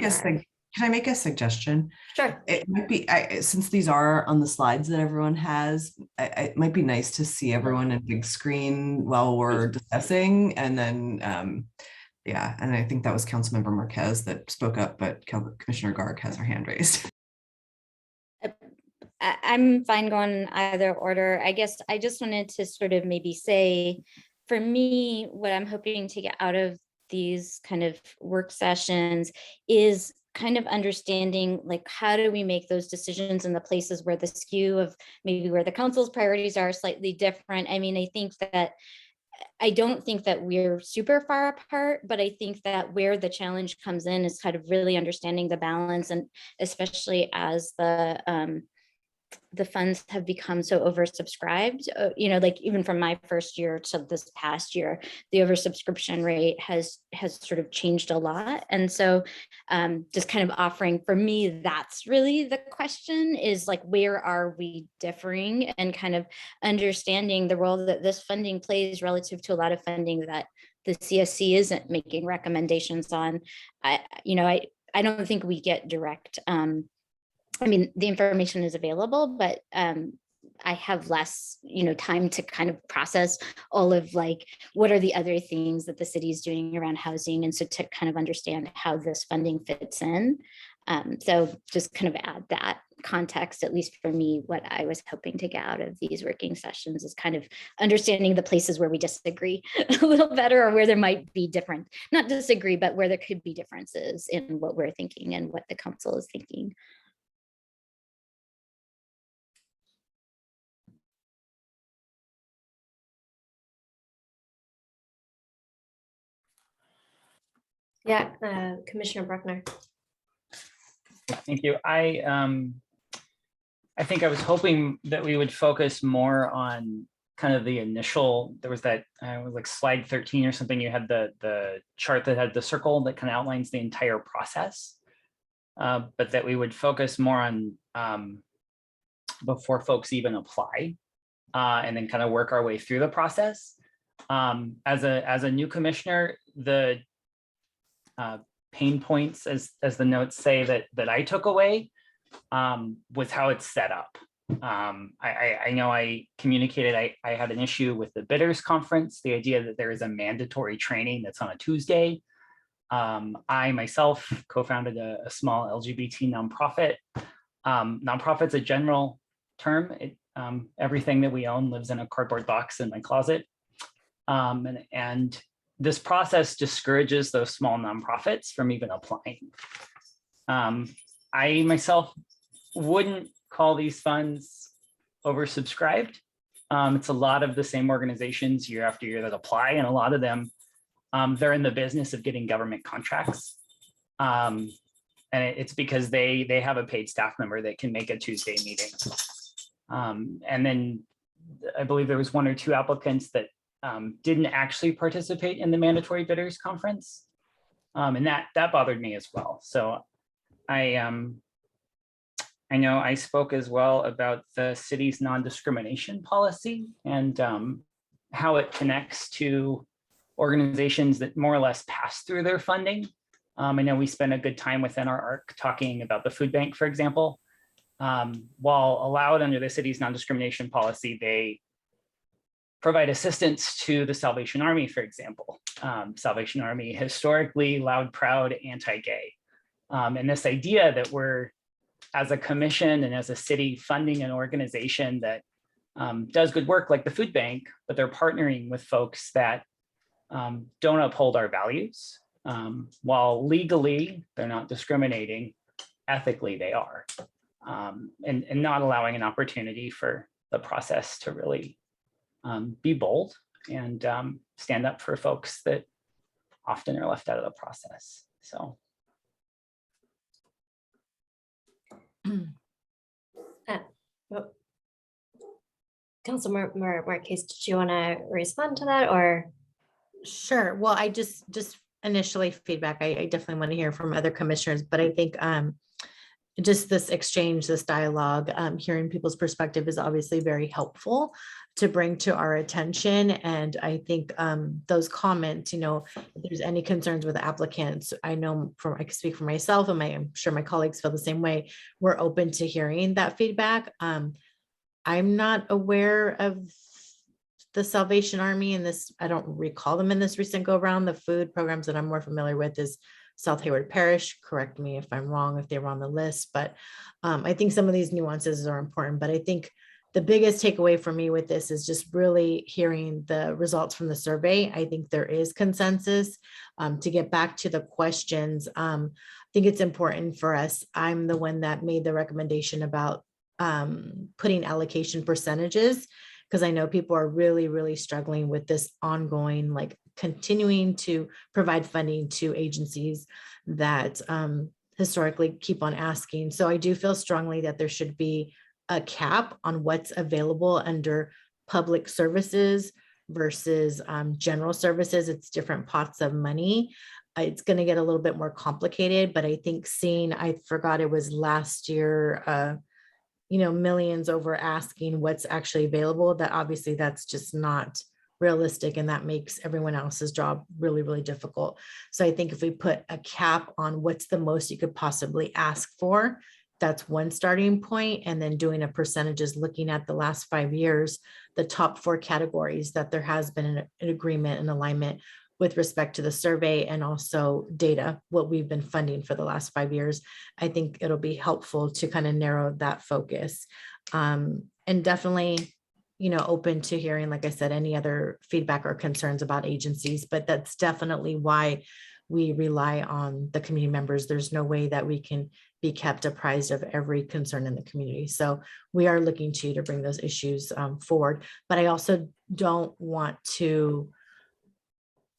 Can I make a suggestion? Sure. It might be, since these are on the slides that everyone has, it might be nice to see everyone in big screen while we're discussing. And then, yeah, and I think that was Councilmember Marquez that spoke up, but Commissioner Garg has her hand raised. I'm fine going either order. I guess I just wanted to sort of maybe say, for me, what I'm hoping to get out of these kind of work sessions is kind of understanding, like, how do we make those decisions in the places where the skew of maybe where the council's priorities are slightly different. I mean, I don't think that we're super far apart, but I think that where the challenge comes in is kind of really understanding the balance, and especially as the funds have become so oversubscribed, like even from my first year to this past year, the oversubscription rate has sort of changed a lot. And so just kind of offering, for me, that's really the question, is like, where are we differing, and kind of understanding the role that this funding plays relative to a lot of funding that the CSC isn't making recommendations on. I don't think we get direct, I mean, the information is available, but I have less, time to kind of process all of, like, what are the other things that the city is doing around housing, and so to kind of understand how this funding fits in. So just kind of add that context, at least for me. What I was hoping to get out of these working sessions is kind of understanding the places where we disagree a little better, or where there might be not disagree, but where there could be differences in what we're thinking and what the council is thinking. Yeah, Commissioner Bruckner. Thank you. I think I was hoping that we would focus more on kind of the initial, there was that like slide 13 or something, you had the chart that had the circle that kind of outlines the entire process, but that we would focus more on before folks even apply, and then kind of work our way through the process. As a new commissioner, the pain points, as the notes say, that I took away was how it's set up. I know I communicated I had an issue with the bidders conference, the idea that there is a mandatory training that's on a Tuesday. I myself co-founded a small LGBT nonprofit. Nonprofit's a general term. Everything that we own lives in a cardboard box in my closet. And this process discourages those small nonprofits from even applying. I myself wouldn't call these funds oversubscribed. It's a lot of the same organizations year after year that apply, and a lot of them, they're in the business of getting government contracts. And it's because they have a paid staff member that can make a Tuesday meeting. And then I believe there was one or two applicants that didn't actually participate in the mandatory bidders conference. And that bothered me as well. So I know I spoke as well about the city's non-discrimination policy and how it connects to organizations that more or less pass through their funding. I know we spent a good time within our ARC talking about the food bank, for example. While allowed under the city's non-discrimination policy, they provide assistance to the Salvation Army, for example. Salvation Army, historically loud, proud, anti-gay. And this idea that we're, as a commission and as a city, funding an organization that does good work like the food bank, but they're partnering with folks that don't uphold our values. While legally they're not discriminating, ethically they are. And not allowing an opportunity for the process to really be bold and stand up for folks that often are left out of the process. So. Councilman Marquez, did you want to respond to that, or? Sure. Well, I just initially feedback. I definitely want to hear from other commissioners, but I think just this exchange, this dialogue, hearing people's perspective is obviously very helpful to bring to our attention. And I think those comments, if there's any concerns with applicants, I know I can speak for myself, and I'm sure my colleagues feel the same way. We're open to hearing that feedback. I'm not aware of the Salvation Army in this. I don't recall them in this recent go around. The food programs that I'm more familiar with is South Hayward Parish. Correct me if I'm wrong, if they were on the list, but I think some of these nuances are important. But I think the biggest takeaway for me with this is just really hearing the results from the survey. I think there is consensus. To get back to the questions, I think it's important for us. I'm the one that made the recommendation about putting allocation percentages, because I know people are really, really struggling with this ongoing, like continuing to provide funding to agencies that historically keep on asking. So I do feel strongly that there should be a cap on what's available under public services versus general services. It's different pots of money. It's going to get a little bit more complicated, but I think I forgot it was last year, millions over asking what's actually available, that obviously that's just not realistic, and that makes everyone else's job really, really difficult. So I think if we put a cap on what's the most you could possibly ask for, that's one starting point. And then doing a percentages, looking at the last 5 years, the top 4 categories that there has been an agreement and alignment with respect to the survey, and also data, what we've been funding for the last 5 years. I think it'll be helpful to kind of narrow that focus. And definitely, open to hearing, like I said, any other feedback or concerns about agencies, but that's definitely why we rely on the community members. There's no way that we can be kept apprised of every concern in the community. So we are looking to you to bring those issues forward, but I also don't want to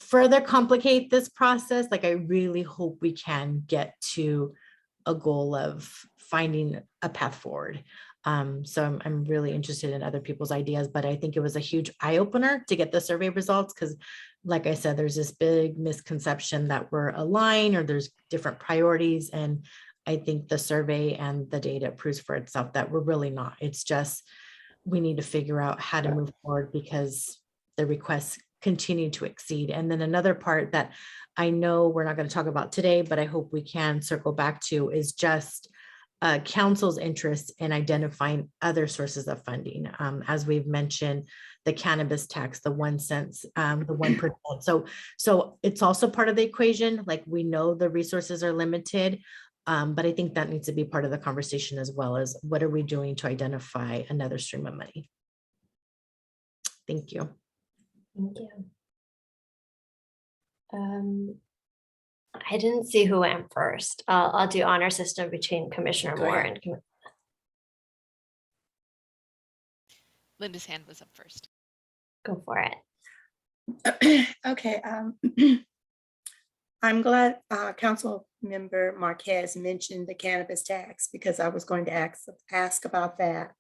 further complicate this process. Like, I really hope we can get to a goal of finding a path forward. So I'm really interested in other people's ideas, but I think it was a huge eye opener to get the survey results, because like I said, there's this big misconception that we're aligned or there's different priorities. And I think the survey and the data proves for itself that we're really not. It's just, we need to figure out how to move forward because the requests continue to exceed. And then another part that I know we're not going to talk about today, but I hope we can circle back to, is just council's interest in identifying other sources of funding. As we've mentioned, the cannabis tax, the 1 cent, the 1%. So it's also part of the equation. Like, we know the resources are limited, but I think that needs to be part of the conversation, as well as what are we doing to identify another stream of money. Thank you. Thank you. I didn't see who went first. I'll do honor system between Commissioner Moore and Linda's hand was up first. go for it. Okay. I'm glad Council Member Marquez mentioned the cannabis tax, because I was going to ask about that.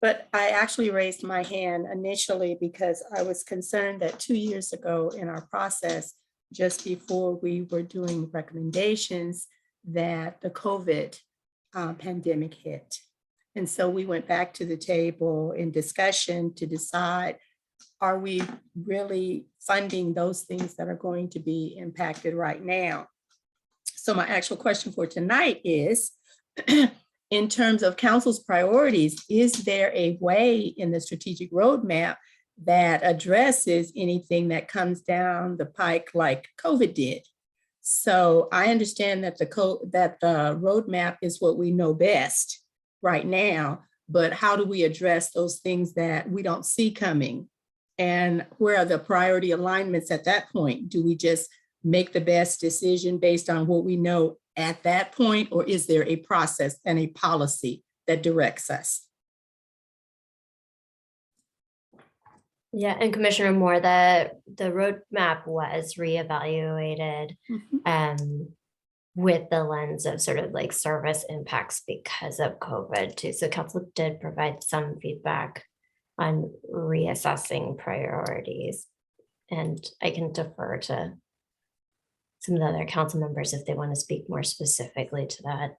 But I actually raised my hand initially because I was concerned that 2 years ago in our process, just before we were doing recommendations, that the COVID pandemic hit. And so we went back to the table in discussion to decide, are we really funding those things that are going to be impacted right now? So my actual question for tonight is, in terms of council's priorities, is there a way in the strategic roadmap that addresses anything that comes down the pike like COVID did? So I understand that the roadmap is what we know best right now, but how do we address those things that we don't see coming? And where are the priority alignments at that point? Do we just make the best decision based on what we know at that point, or is there a process and a policy that directs us? Yeah, and Commissioner Moore, the roadmap was reevaluated with the lens of sort of like service impacts because of COVID too. So council did provide some feedback on reassessing priorities, and I can defer to some of the other council members if they want to speak more specifically to that.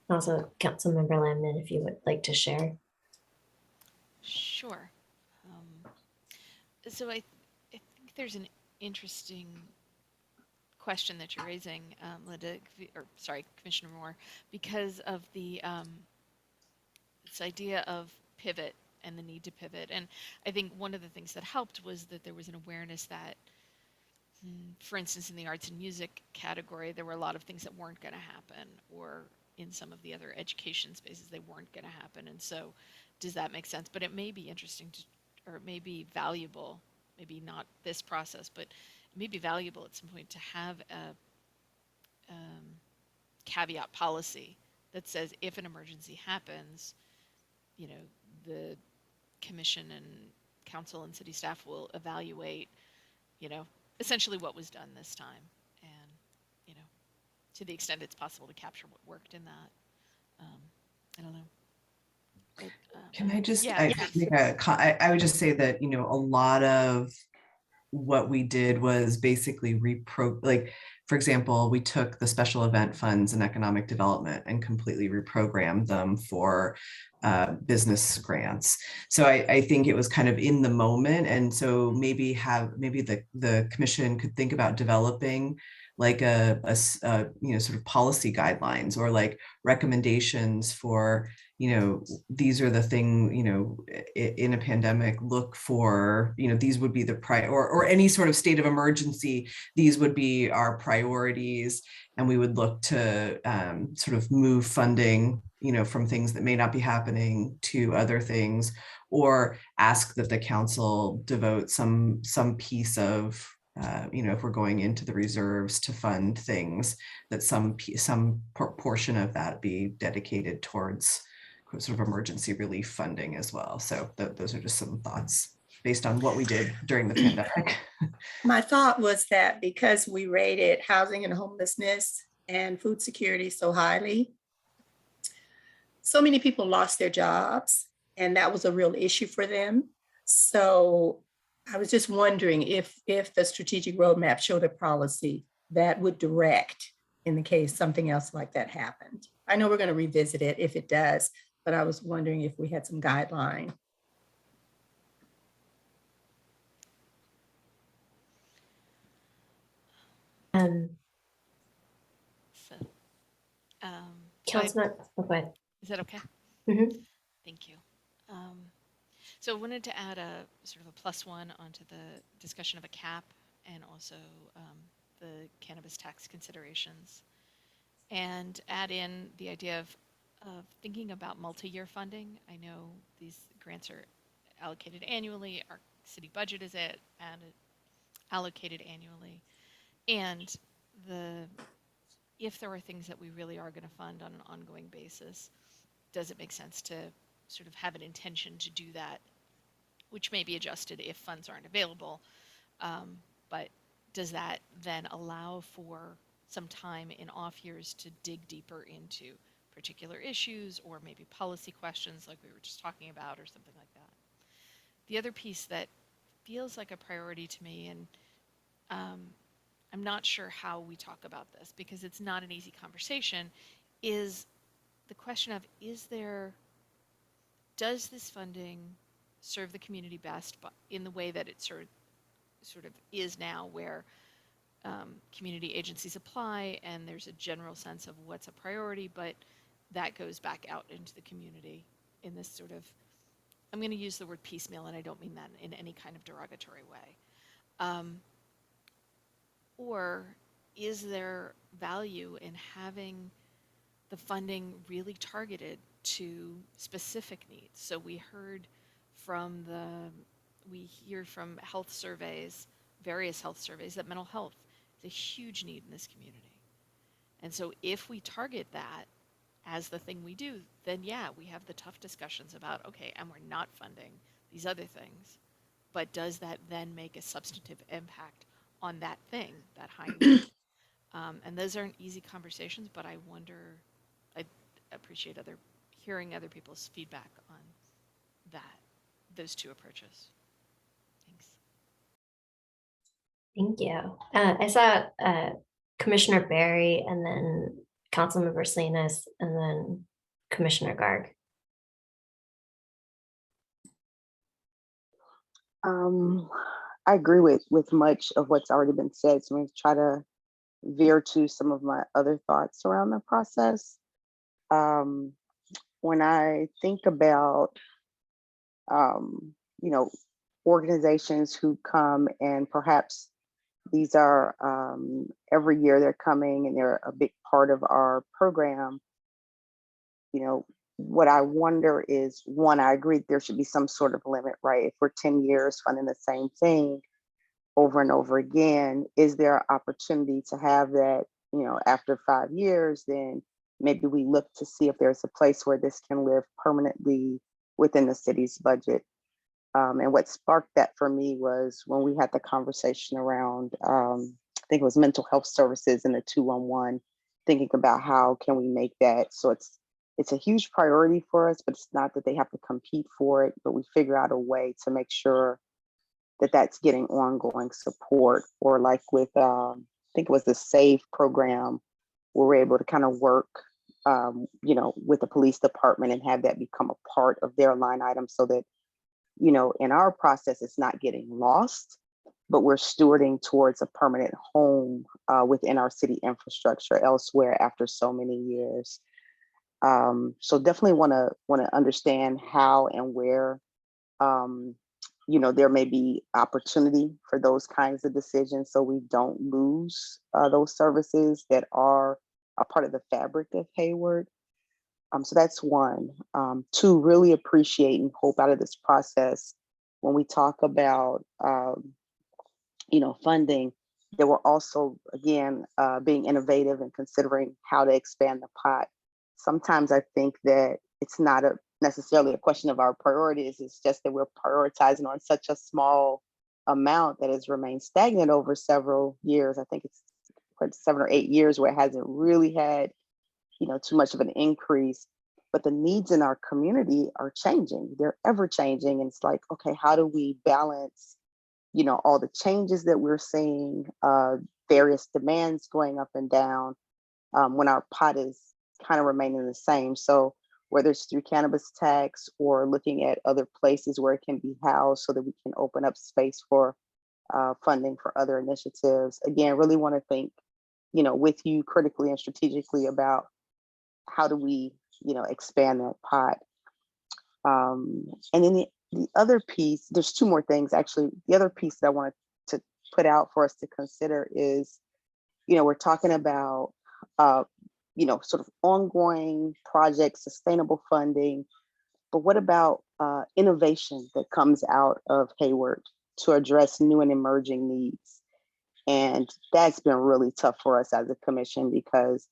Also, Councilmember Lamin, if you would like to share. Sure. So I think there's an interesting question that you're raising, Linda, or sorry, Commissioner Moore, because of the this idea of pivot and the need to pivot. And I think one of the things that helped was that there was an awareness that, for instance, in the arts and music category, there were a lot of things that weren't going to happen, or in some of the other education spaces, they weren't going to happen. And so does that make sense? But it may be interesting to, or it may be valuable, maybe not this process, but it may be valuable at some point to have a caveat policy that says if an emergency happens, you know, the commission and council and city staff will evaluate, you know, essentially what was done this time, and, you know, to the extent it's possible to capture what worked in that. I don't know. But, Can I just, yeah, I would just say that, you know, a lot of what we did was basically like, for example, we took the special event funds and economic development and completely reprogrammed them for business grants. So I think it was kind of in the moment. And so maybe the commission could think about developing like a you know, sort of policy guidelines or like recommendations for, you know, these are the thing, you know, in a pandemic, look for, you know, these would be the or any sort of state of emergency, these would be our priorities. And we would look to sort of move funding, you know, from things that may not be happening to other things, or ask that the council devote some piece of, you know, if we're going into the reserves to fund things, that some portion of that be dedicated towards sort of emergency relief funding as well. So those are just some thoughts based on what we did during the pandemic. My thought was that because we rated housing and homelessness and food security so highly, so many people lost their jobs, and that was a real issue for them. So I was just wondering if the strategic roadmap showed a policy that would direct in the case something else like that happened. I know we're going to revisit it if it does, but I was wondering if we had some guideline. Councilman, go ahead. Is that okay? Mm-hmm. Thank you. So I wanted to add a sort of a +1 onto the discussion of a cap, and also the cannabis tax considerations, and add in the idea of thinking about multi-year funding. I know these grants are allocated annually. Our city budget is allocated annually, and if there are things that we really are going to fund on an ongoing basis, does it make sense to sort of have an intention to do that, which may be adjusted if funds aren't available, but does that then allow for some time in off years to dig deeper into particular issues or maybe policy questions like we were just talking about, or something like that? The other piece that feels like a priority to me, and I'm not sure how we talk about this because it's not an easy conversation, is the question of, does this funding serve the community best in the way that it sort of is now, where community agencies apply and there's a general sense of what's a priority, but that goes back out into the community in this sort of, I'm going to use the word piecemeal, and I don't mean that in any kind of derogatory way. Or is there value in having the funding really targeted to specific needs? So we hear from health surveys, various health surveys, that mental health is a huge need in this community. And so if we target that as the thing we do, then yeah, we have the tough discussions about, okay, and we're not funding these other things, but does that then make a substantive impact on that thing, that high need? And those aren't easy conversations, but I wonder, I appreciate hearing other people's feedback on those two approaches. Thanks. Thank you. I saw Commissioner Barry and then Councilmember Salinas, and then Commissioner Garg. I agree with much of what's already been said. So I'm going to try to veer to some of my other thoughts around the process. When I think about, you know, organizations who come and perhaps these are every year they're coming and they're a big part of our program, you know, what I wonder is, one, I agree there should be some sort of limit, right? If we're 10 years funding the same thing over and over again, is there an opportunity to have that, you know, after 5 years, then maybe we look to see if there's a place where this can live permanently within the city's budget. And what sparked that for me was when we had the conversation around, I think it was mental health services in the 211, thinking about how can we make that so it's a huge priority for us, but it's not that they have to compete for it, but we figure out a way to make sure that that's getting ongoing support. Or like with, I think it was the SAVE program, where we're able to kind of work, you know, with the police department and have that become a part of their line item so that, you know, in our process, it's not getting lost, but we're stewarding towards a permanent home within our city infrastructure elsewhere after so many years. So definitely want to understand how and where, you know, there may be opportunity for those kinds of decisions so we don't lose those services that are a part of the fabric of Hayward. So that's one. Two, really appreciate and hope out of this process when we talk about, you know, funding, that we're also, again, being innovative and considering how to expand the pot. Sometimes I think that it's not necessarily a question of our priorities. It's just that we're prioritizing on such a small amount that has remained stagnant over several years. I think it's 7 or 8 years where it hasn't really had, you know, too much of an increase. But the needs in our community are changing. They're ever changing. And it's like, okay, how do we balance, you know, all the changes that we're seeing, various demands going up and down, when our pot is kind of remaining the same. So whether it's through cannabis tax or looking at other places where it can be housed so that we can open up space for funding for other initiatives. Again, really want to think, you know, with you critically and strategically about how do we, you know, expand that pot. And then the other piece, there's two more things actually. The other piece that I wanted to put out for us to consider is, you know, we're talking about, you know, sort of ongoing projects, sustainable funding, but what about innovation that comes out of Hayward to address new and emerging needs? And that's been really tough for us as a commission because,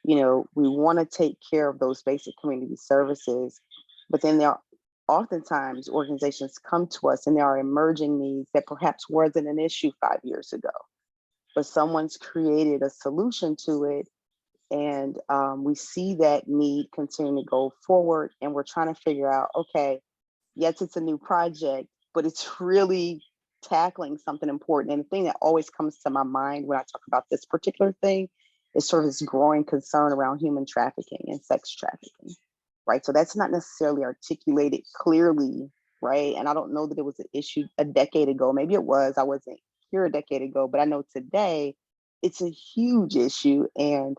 you know, we want to take care of those basic community services, but then there are oftentimes organizations come to us and there are emerging needs that perhaps wasn't an issue 5 years ago, but someone's created a solution to it. And we see that need continue to go forward, and we're trying to figure out, okay, yes, it's a new project, but it's really tackling something important. And the thing that always comes to my mind when I talk about this particular thing is sort of this growing concern around human trafficking and sex trafficking, right? So that's not necessarily articulated clearly, right? And I don't know that it was an issue a decade ago. Maybe it was, I wasn't here a decade ago, but I know today it's a huge issue. And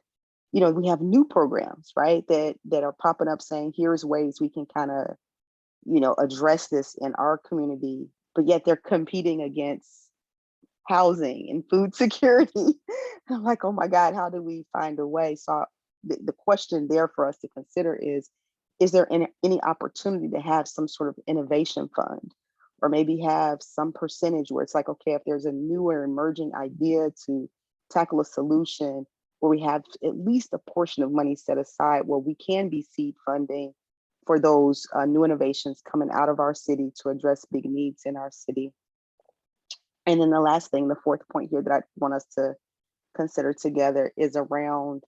you know, we have new programs, right, that are popping up saying, here's ways we can kind of, you know, address this in our community, but yet they're competing against housing and food security. I'm like, oh my God, how do we find a way? So the question there for us to consider is there any opportunity to have some sort of innovation fund, or maybe have some percentage where it's like, okay, if there's a new or emerging idea to tackle a solution, where we have at least a portion of money set aside where we can be seed funding for those new innovations coming out of our city to address big needs in our city. And then the last thing, the fourth point here that I want us to consider together is around,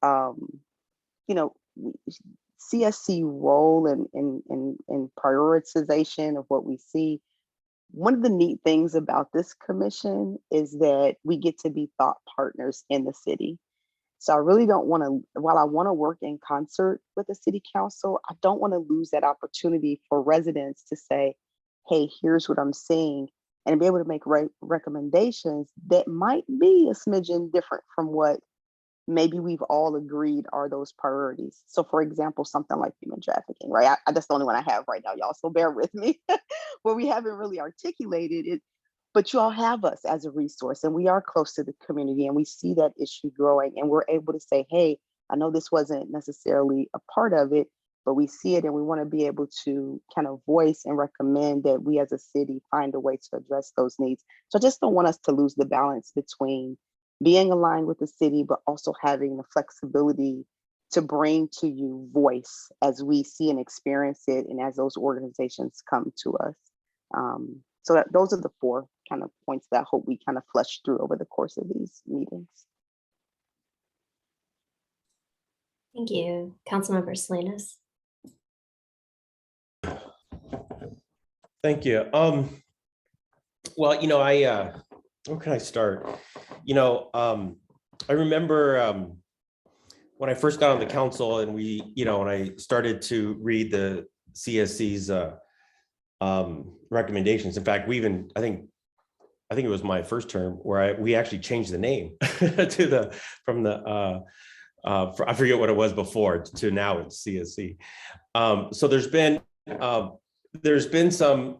you know, CSC role in prioritization of what we see. One of the neat things about this commission is that we get to be thought partners in the city. So I really don't want to, while I want to work in concert with the city council, I don't want to lose that opportunity for residents to say, hey, here's what I'm seeing, and be able to make recommendations that might be a smidgen different from what maybe we've all agreed are those priorities. So for example, something like human trafficking, right? That's the only one I have right now, y'all, so bear with me. Where we haven't really articulated it, but you all have us as a resource, and we are close to the community, and we see that issue growing, and we're able to say, hey, I know this wasn't necessarily a part of it, but we see it, and we want to be able to kind of voice and recommend that we as a city find a way to address those needs. So I just don't want us to lose the balance between being aligned with the city, but also having the flexibility to bring to you voice as we see and experience it, and as those organizations come to us. So those are the 4 kind of points that I hope we kind of flesh through over the course of these meetings. Thank you. Councilmember Salinas. Thank you. Well, where can I start? I remember when I first got on the council, and when I started to read the CSC's recommendations. In fact, I think it was my first term where we actually changed the name to I forget what it was before, to now it's CSC. So there's been some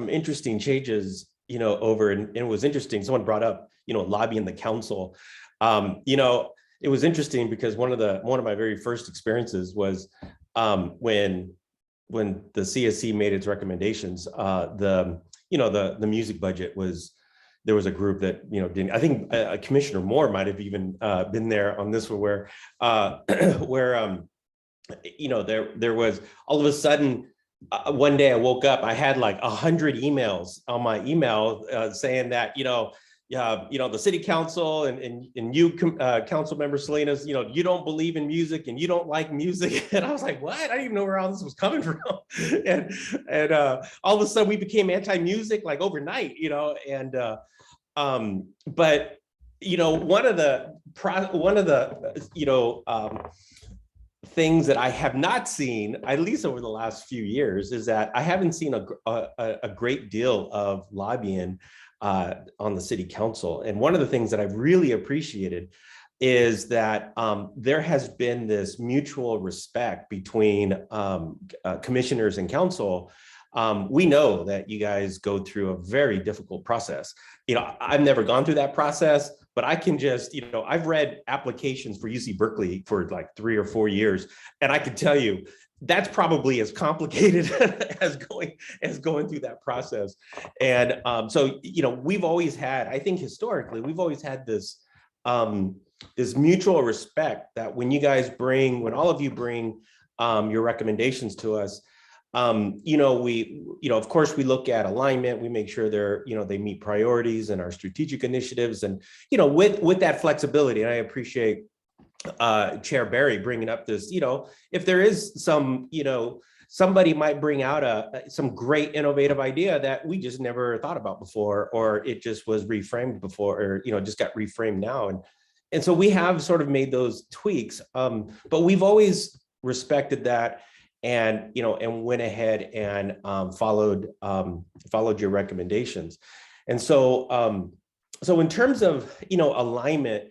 interesting changes, over, and it was interesting. Someone brought up, lobbying the council. It was interesting because one of my very first experiences was when the CSC made its recommendations, the music budget there was a group that, didn't, I think Commissioner Moore might have even been there on this one, where there was all of a sudden, one day I woke up, I had like 100 emails on my email saying that, the city council and you, council member Salinas, you don't believe in music and you don't like music. And I was like, what? I didn't even know where all this was coming from. and all of a sudden we became anti-music like overnight, but one of the things that I have not seen, at least over the last few years, is that I haven't seen a great deal of lobbying on the city council. And one of the things that I've really appreciated is that there has been this mutual respect between commissioners and council. We know that you guys go through a very difficult process. I've never gone through that process, but I can just, I've read applications for UC Berkeley for like 3 or 4 years, and I can tell you that's probably as complicated as going through that process. And so, we've always had, I think historically, we've always had this this mutual respect that when all of you bring your recommendations to us, of course we look at alignment, we make sure they meet priorities and our strategic initiatives, and, with that flexibility. And I appreciate Chair Barry bringing up this, if there is some, somebody might bring out some great innovative idea that we just never thought about before, or it just was reframed before, or, just got reframed now. And so we have sort of made those tweaks, but we've always respected that, and and went ahead and followed your recommendations. And so in terms of alignment,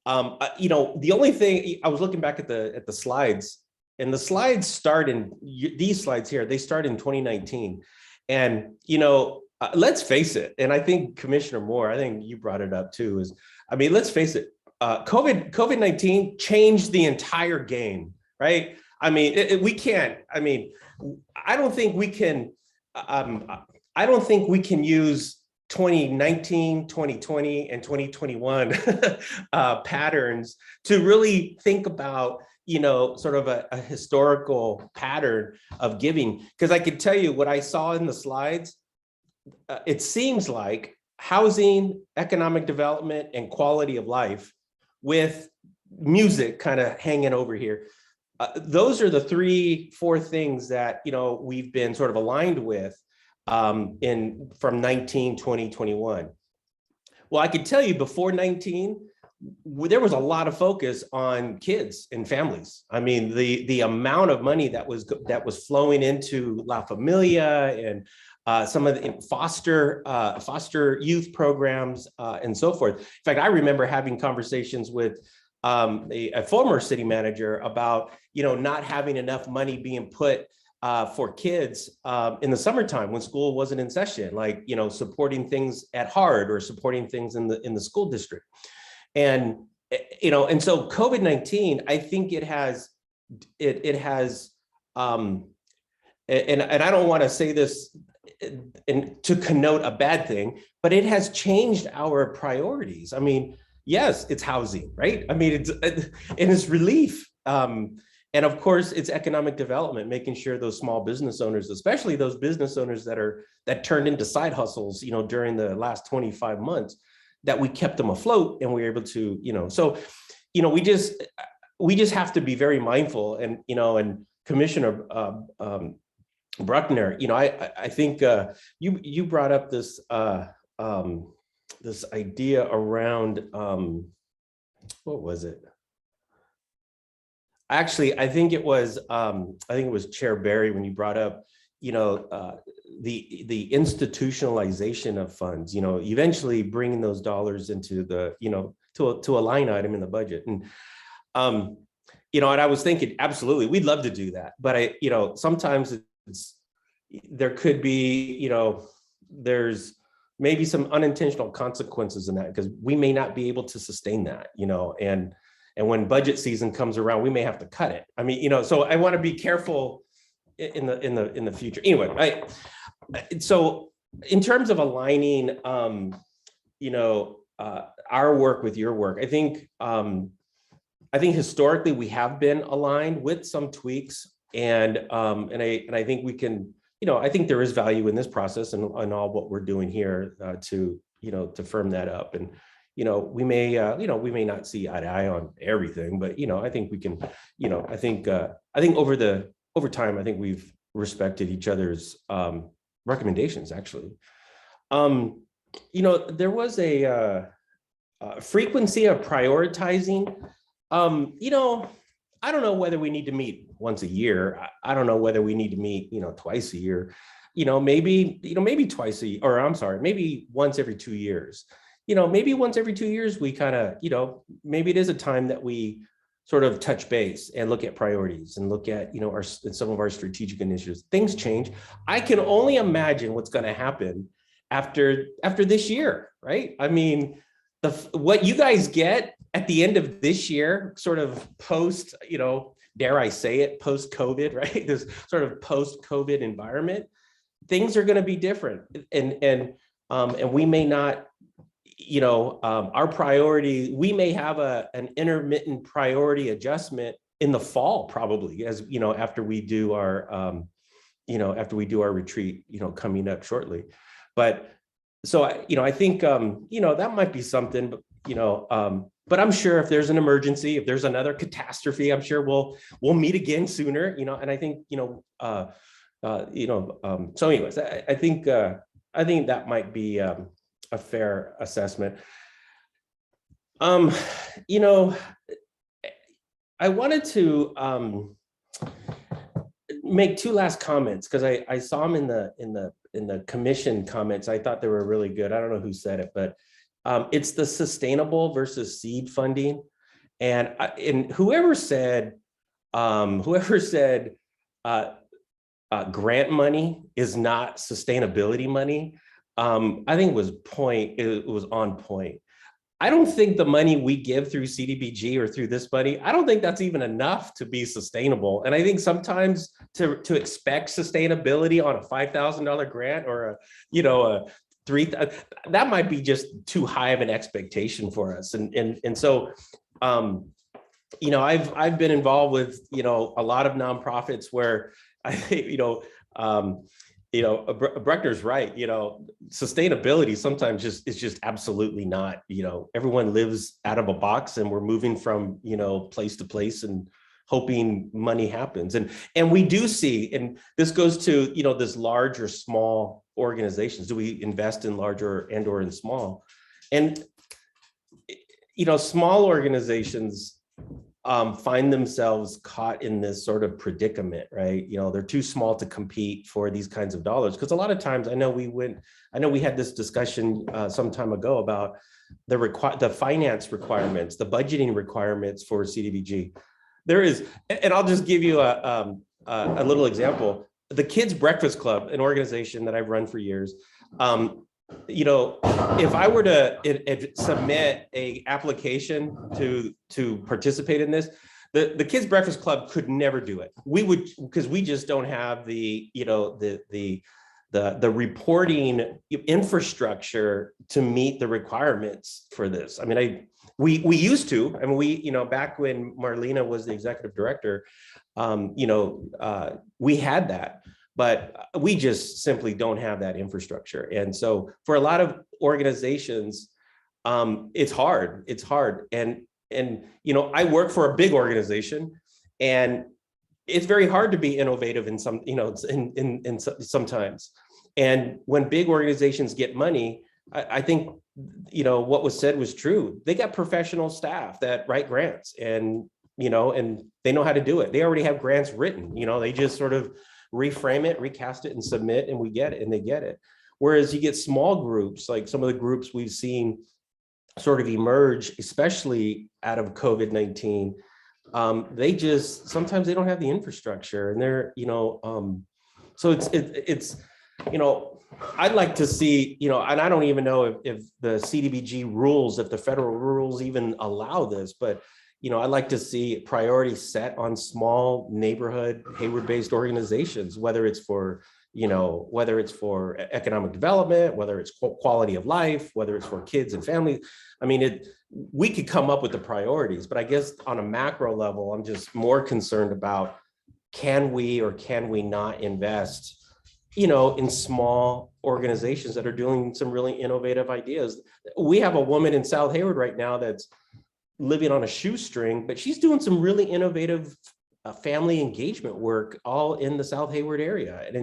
the only thing, I was looking back at the slides, and the slides start in these slides here, they start in 2019. And let's face it, and I think Commissioner Moore, I think you brought it up too, let's face it, COVID-19 changed the entire game, right? I don't think we can use 2019, 2020, and 2021 patterns to really think about, sort of a historical pattern of giving. Because I could tell you what I saw in the slides, it seems like housing, economic development, and quality of life, with music kind of hanging over here. Those are the 3-4 things that, we've been sort of aligned with from 19, 20, 21. Well, I could tell you before 19, there was a lot of focus on kids and families. I mean, the amount of money that was flowing into La Familia and some of the foster youth programs and so forth. In fact, I remember having conversations with a former city manager about, not having enough money being put for kids in the summertime when school wasn't in session, like, supporting things at Hard or supporting things in the school district. And, and so COVID-19, I think it has, and I don't want to say this to connote a bad thing, but it has changed our priorities. I mean, yes, it's housing, right? I mean, it's relief. And of course, it's economic development, making sure those small business owners, especially those business owners that turned into side hustles, during the last 25 months, that we kept them afloat and we were able to, so, we just have to be very mindful. And, and Commissioner Bruckner, I think you brought up this this idea around what was it? Actually, I think it was Chair Barry when you brought up, the institutionalization of funds, eventually bringing those dollars into the, to a line item in the budget. And, and I was thinking, absolutely, we'd love to do that. But sometimes there could be, there's maybe some unintentional consequences in that, because we may not be able to sustain that, and when budget season comes around, we may have to cut it. I mean, so I want to be careful in the future. Anyway, so in terms of aligning, our work with your work, I think historically we have been aligned with some tweaks, and I think we can, I think there is value in this process and all what we're doing here to firm that up. And we may not see eye to eye on everything, but I think we can, I think over time, I think we've respected each other's recommendations. Actually, there was a frequency of prioritizing. I don't know whether we need to meet once a year. I don't know whether we need to meet, twice a year. Maybe twice a year, or I'm sorry, maybe once every 2 years. Maybe once every 2 years, we kind of, maybe it is a time that we sort of touch base and look at priorities and look at, some of our strategic initiatives. Things change. I can only imagine what's going to happen after this year, right? I mean, what you guys get at the end of this year, sort of post, dare I say it, post-COVID, right? This sort of post-COVID environment, things are going to be different, and we may not. Our priority, we may have an intermittent priority adjustment in the fall, probably, as after we do our retreat, coming up shortly. But so I think that might be something, but I'm sure if there's an emergency, if there's another catastrophe, I'm sure we'll meet again sooner, and I think so anyways, I think that might be a fair assessment. I wanted to make two last comments, because I saw them in the commission comments. I thought they were really good. I don't know who said it, but it's the sustainable versus seed funding, and whoever said grant money is not sustainability money, I think it was on point. I don't think the money we give through CDBG or through this money, I don't think that's even enough to be sustainable. And I think sometimes to expect sustainability on a $5,000 grant or a $3,000, that might be just too high of an expectation for us. And so, I've been involved with, a lot of nonprofits where Bruckner's right. Sustainability sometimes is just absolutely not. Everyone lives out of a box, and we're moving from place to place and hoping money happens. And we do see, and this goes to this large or small organizations. Do we invest in larger and or in small? And small organizations find themselves caught in this sort of predicament, right? They're too small to compete for these kinds of dollars. Because a lot of times, I know we had this discussion some time ago about the finance requirements, the budgeting requirements for CDBG. There is, and I'll just give you a little example. The Kids Breakfast Club, an organization that I've run for years, if I were to submit a application to participate in this, the Kids Breakfast Club could never do it. We would, because we just don't have the reporting infrastructure to meet the requirements for this. I mean, we used to, I mean, back when Marlena was the executive director, we had that. But we just simply don't have that infrastructure. And so for a lot of organizations, it's hard. It's hard. And I work for a big organization, and it's very hard to be innovative in some, sometimes. And when big organizations get money, I think, what was said was true. They got professional staff that write grants, and they know how to do it. They already have grants written, they just sort of reframe it, recast it, and submit, and we get it, and they get it. Whereas you get small groups, like some of the groups we've seen sort of emerge, especially out of COVID-19, sometimes they don't have the infrastructure, and they're, so it's I'd like to see, and I don't even know if the CDBG rules, if the federal rules even allow this, but I'd like to see priorities set on small neighborhood Hayward-based organizations, whether it's for economic development, whether it's quality of life, whether it's for kids and families. I mean, we could come up with the priorities, but I guess on a macro level, I'm just more concerned about, can we or can we not invest, in small organizations that are doing some really innovative ideas. We have a woman in South Hayward right now that's living on a shoestring, but she's doing some really innovative family engagement work all in the South Hayward area. And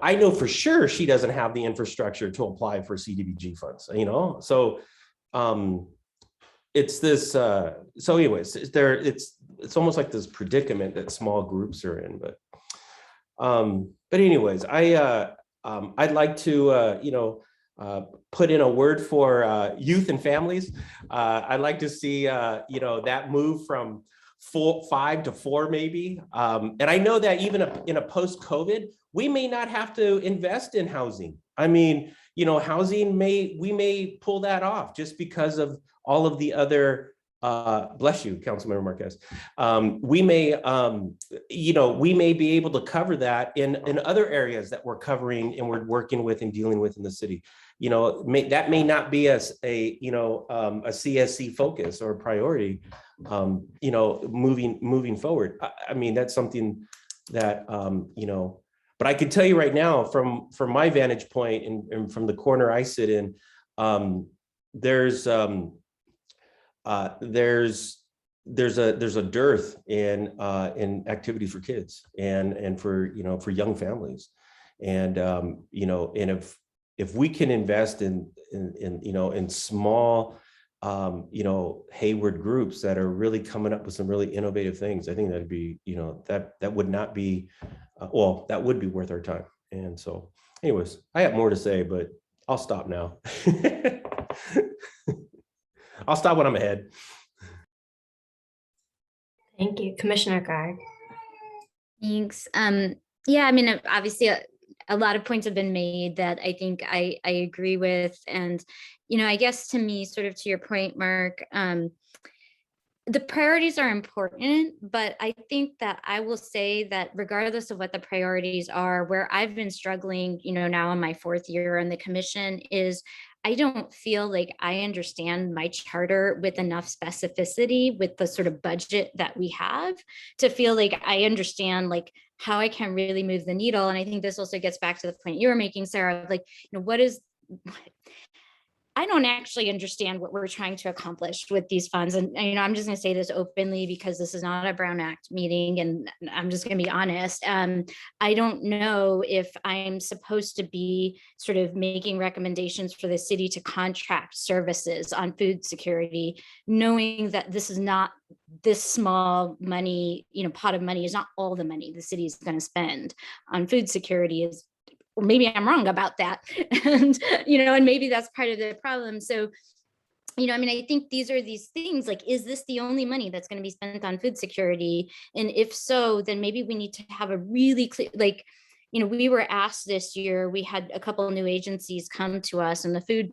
I know for sure she doesn't have the infrastructure to apply for CDBG funds, so it's this, so anyways, it's almost like this predicament that small groups are in, but anyways, I'd like to, put in a word for youth and families. I'd like to see, that move from 5 to 4 maybe. And I know that even in a post-COVID, we may not have to invest in housing. I mean, housing we may pull that off just because of all of the other, bless you, Councilmember Marquez. We may be able to cover that in other areas that we're covering and we're working with and dealing with in the city. That may not be a CSC focus or priority, moving forward. I mean, that's something that, but I can tell you right now from my vantage point and from the corner I sit in, there's a dearth in activity for kids and for young families, and and if we can invest in small Hayward groups that are really coming up with some really innovative things, I think that'd be that would not be that would be worth our time. And so anyways, I have more to say, but I'll stop now. I'll stop when I'm ahead. Thank you, Commissioner Garg. Thanks. Yeah, I mean, obviously a lot of points have been made that I think I agree with. And, I guess to me, sort of to your point, Mark, the priorities are important, but I think that I will say that regardless of what the priorities are, where I've been struggling, now in my 4th year on the commission is I don't feel like I understand my charter with enough specificity with the sort of budget that we have to feel like I understand like how I can really move the needle. And I think this also gets back to the point you were making, Sarah, like, what is I don't actually understand what we're trying to accomplish with these funds. And, I'm just going to say this openly because this is not a Brown Act meeting, and I'm just going to be honest. I don't know if I'm supposed to be sort of making recommendations for the city to contract services on food security, knowing that this is not this small money, pot of money is not all the money the city is going to spend on food security. Is or maybe I'm wrong about that. And, and maybe that's part of the problem. So, I think these are these things like, is this the only money that's going to be spent on food security? And if so, then maybe we need to have a really clear, we were asked this year, we had a couple of new agencies come to us in the food,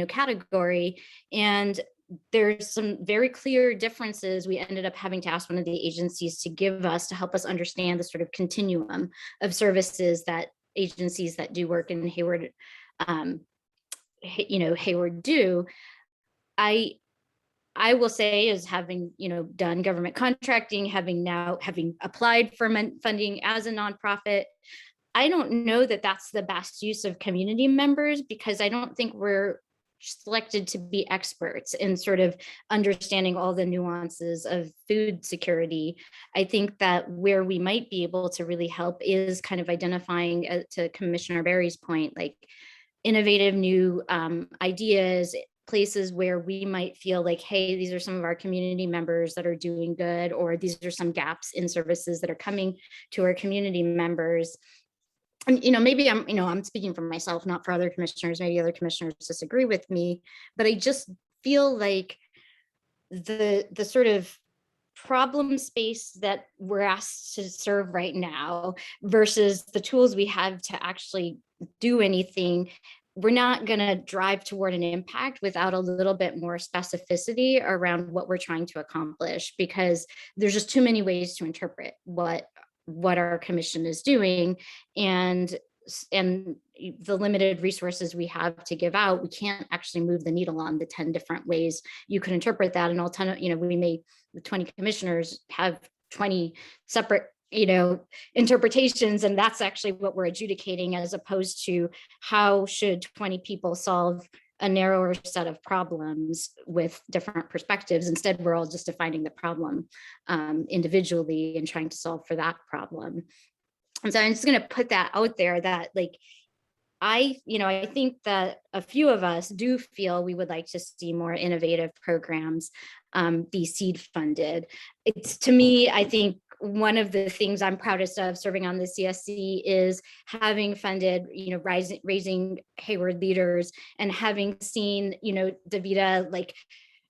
category, and there's some very clear differences. We ended up having to ask one of the agencies to give us to help us understand the sort of continuum of services that agencies that do work in Hayward, Hayward do. I will say, as having, done government contracting, having applied for funding as a nonprofit, I don't know that that's the best use of community members, because I don't think we're selected to be experts in sort of understanding all the nuances of food security. I think that where we might be able to really help is kind of identifying, to Commissioner Barry's point, like innovative new ideas, places where we might feel like, hey, these are some of our community members that are doing good, or these are some gaps in services that are coming to our community members. And, maybe I'm speaking for myself, not for other commissioners. Maybe other commissioners disagree with me, but I just feel like the sort of problem space that we're asked to serve right now versus the tools we have to actually do anything, we're not going to drive toward an impact without a little bit more specificity around what we're trying to accomplish, because there's just too many ways to interpret what our commission is doing, and the limited resources we have to give out, we can't actually move the needle on the 10 different ways you could interpret that. And alternative, we may, the 20 commissioners have 20 separate interpretations, and that's actually what we're adjudicating, as opposed to how should 20 people solve a narrower set of problems with different perspectives. Instead, we're all just defining the problem individually and trying to solve for that problem. And so I'm just going to put that out there that, like, I think that a few of us do feel we would like to see more innovative programs be seed funded. It's, to me, I think one of the things I'm proudest of serving on the CSC is having funded, raising Hayward leaders, and having seen, Davida, like,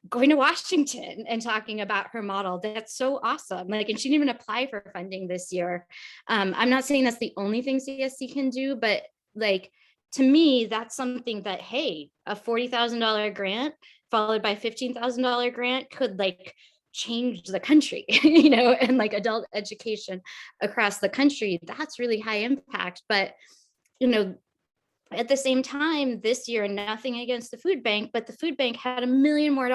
going to Washington and talking about her model. That's so awesome. Like, and she didn't even apply for funding this year. I'm not saying that's the only thing CSC can do, but like, to me, that's something that, hey, a $40,000 grant followed by $15,000 grant could like change the country, and like adult education across the country. That's really high impact. But, at the same time, this year, nothing against the food bank, but the food bank had $1 million more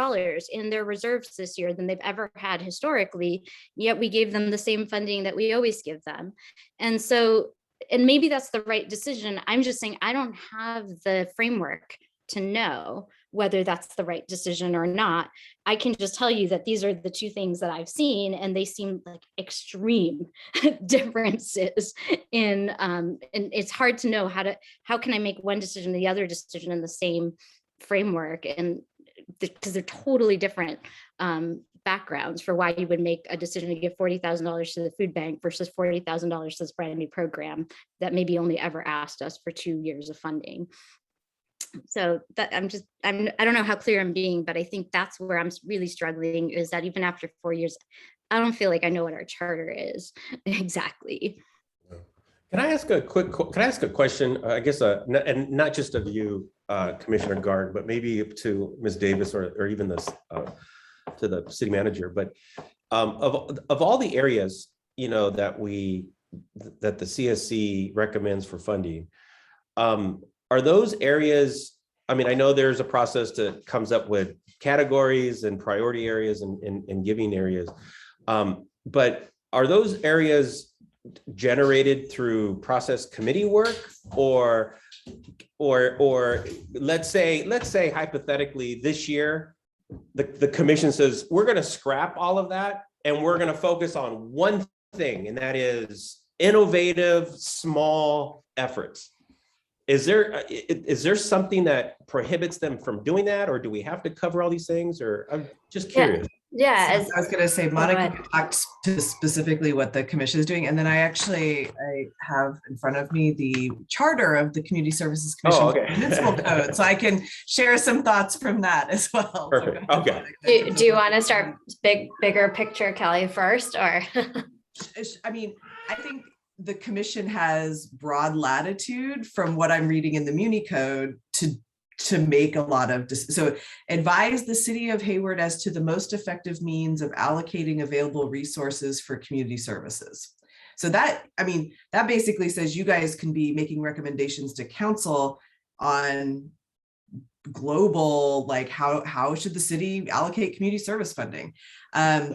in their reserves this year than they've ever had historically. Yet we gave them the same funding that we always give them. And so, and maybe that's the right decision. I'm just saying, I don't have the framework to know whether that's the right decision or not. I can just tell you that these are the two things that I've seen, and they seem like extreme differences in, and it's hard to know how can I make one decision or the other decision in the same framework, and because they're totally different backgrounds for why you would make a decision to give $40,000 to the food bank versus $40,000 to this brand new program that maybe only ever asked us for 2 years of funding. So that I don't know how clear I'm being, but I think that's where I'm really struggling, is that even after 4 years, I don't feel like I know what our charter is exactly. Can I ask a question? I guess, and not just of you, Commissioner Garg, but maybe to Ms. Davis or even this to the city manager. But of all the areas, that the CSC recommends for funding, are those areas? I mean, I know there's a process that comes up with categories and priority areas and giving areas, but are those areas generated through process committee work, or or let's say hypothetically this year, the commission says, we're going to scrap all of that and we're going to focus on one thing, and that is innovative, small efforts. Is there something that prohibits them from doing that, or do we have to cover all these things? Or I'm just curious. Yeah, So I was going to say, Monica talked to specifically what the commission is doing, and then I have in front of me the charter of the Community Services Commission municipal code, so I can share some thoughts from that as well. Perfect. So okay. Do you want to start bigger picture, Kelly, first, or? I mean, I think the commission has broad latitude from what I'm reading in the Muni Code to make a lot of, so advise the city of Hayward as to the most effective means of allocating available resources for community services. So that, I mean, that basically says you guys can be making recommendations to council on global, like how should the city allocate community service funding,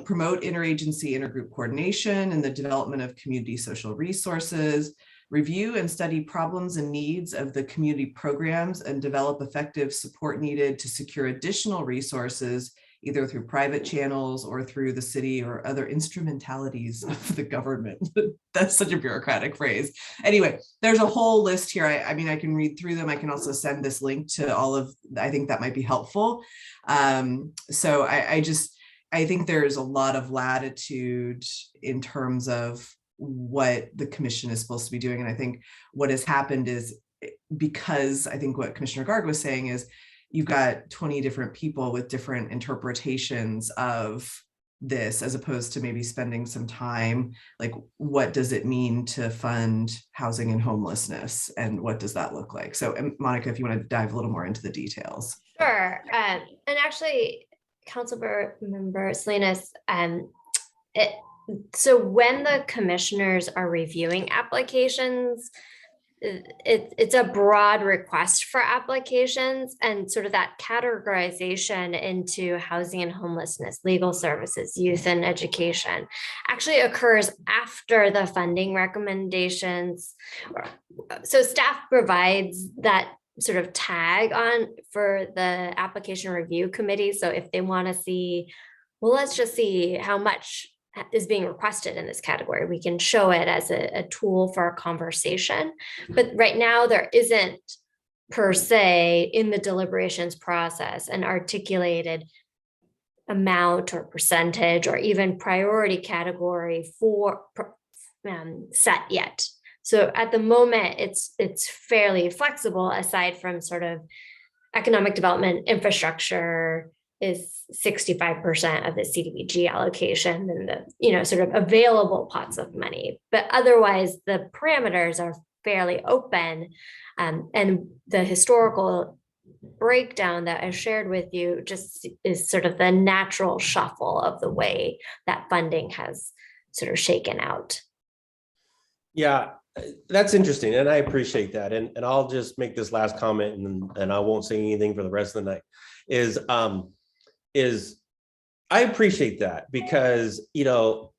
promote interagency intergroup coordination and the development of community social resources, review and study problems and needs of the community programs and develop effective support needed to secure additional resources, either through private channels or through the city or other instrumentalities of the government. That's such a bureaucratic phrase. Anyway, there's a whole list here. I mean, I can read through them. I can also send this link to all of, I think that might be helpful. So I think there's a lot of latitude in terms of what the commission is supposed to be doing. And I think what has happened is, because I think what Commissioner Garg was saying is, you've got 20 different people with different interpretations of this, as opposed to maybe spending some time, like, what does it mean to fund housing and homelessness? And what does that look like? So Monica, if you want to dive a little more into the details. Sure. And actually, Councilmember Salinas, so when the commissioners are reviewing applications, it's a broad request for applications, and sort of that categorization into housing and homelessness, legal services, youth and education actually occurs after the funding recommendations. So staff provides that sort of tag on for the application review committee. So if they want to see, well, let's just see how much is being requested in this category, we can show it as a tool for a conversation. But right now there isn't per se in the deliberations process an articulated amount or percentage or even priority category for set yet. So at the moment, it's fairly flexible, aside from sort of economic development infrastructure is 65% of the CDBG allocation and the, sort of available pots of money. But otherwise, the parameters are fairly open. And the historical breakdown that I shared with you just is sort of the natural shuffle of the way that funding has sort of shaken out. Yeah, that's interesting. And I appreciate that. And I'll just make this last comment, and I won't say anything for the rest of the night, is I appreciate that, because,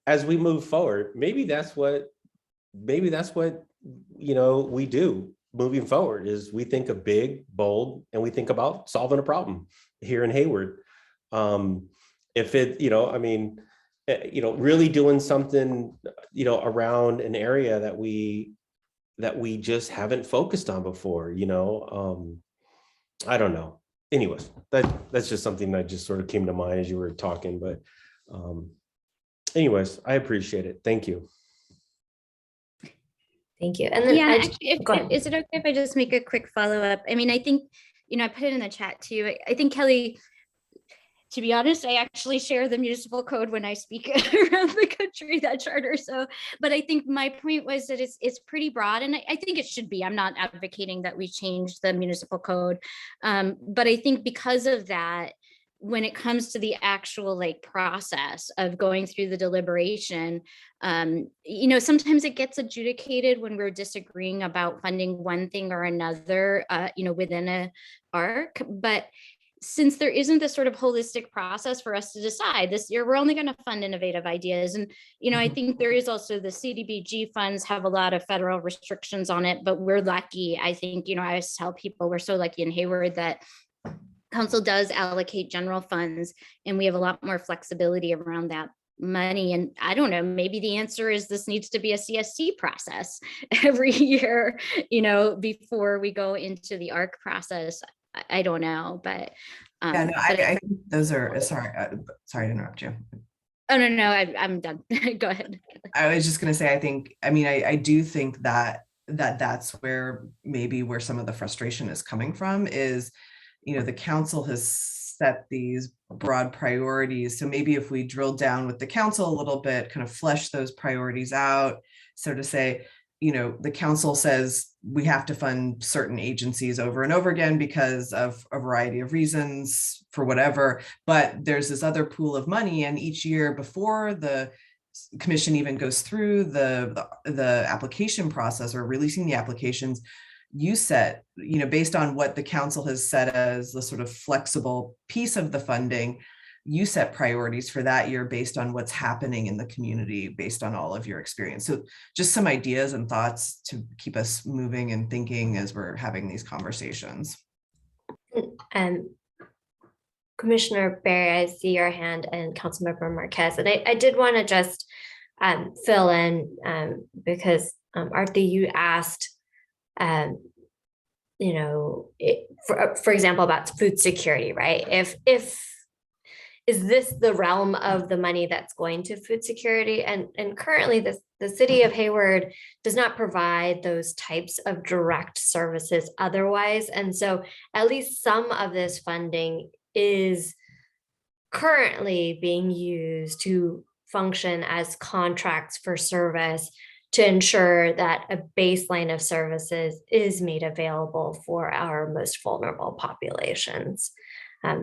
as we move forward, maybe that's what we do moving forward, is we think of big, bold, and we think about solving a problem here in Hayward. If it, really doing something, around an area that we just haven't focused on before, I don't know. Anyways, that's just something that just sort of came to mind as you were talking, but anyways, I appreciate it. Thank you. Thank you. And then is it okay if I just make a quick follow-up? I mean, I think, I put it in the chat too. I think, Kelly, to be honest, I actually share the municipal code when I speak around the country, that charter. So, but I think my point was that it's pretty broad, and I think it should be. I'm not advocating that we change the municipal code. But I think because of that, when it comes to the actual process of going through the deliberation, sometimes it gets adjudicated when we're disagreeing about funding one thing or another, within a arc. But since there isn't this sort of holistic process for us to decide this year, we're only going to fund innovative ideas. And, I think there is also the CDBG funds have a lot of federal restrictions on it, but we're lucky. I think, I always tell people we're so lucky in Hayward that council does allocate general funds, and we have a lot more flexibility around that money. And I don't know, maybe the answer is this needs to be a CSC process every year, before we go into the ARC process. I don't know, but yeah, no, I think those are sorry to interrupt you. Oh, no, I'm done. Go ahead. I was just going to say, I do think that's where some of the frustration is coming from is, the council has set these broad priorities. So maybe if we drill down with the council a little bit, kind of flesh those priorities out. So to say, the council says we have to fund certain agencies over and over again because of a variety of reasons for whatever, but there's this other pool of money, and each year before the commission even goes through the application process or releasing the applications, you set, based on what the council has set as the sort of flexible piece of the funding, you set priorities for that year based on what's happening in the community, based on all of your experience. So just some ideas and thoughts to keep us moving and thinking as we're having these conversations. Commissioner Barry, I see your hand, and Councilmember Marquez. And I did want to just fill in because Arthi, you asked, for example, about food security, right? If is this the realm of the money that's going to food security? And currently the city of Hayward does not provide those types of direct services otherwise. And so at least some of this funding is currently being used to function as contracts for service to ensure that a baseline of services is made available for our most vulnerable populations.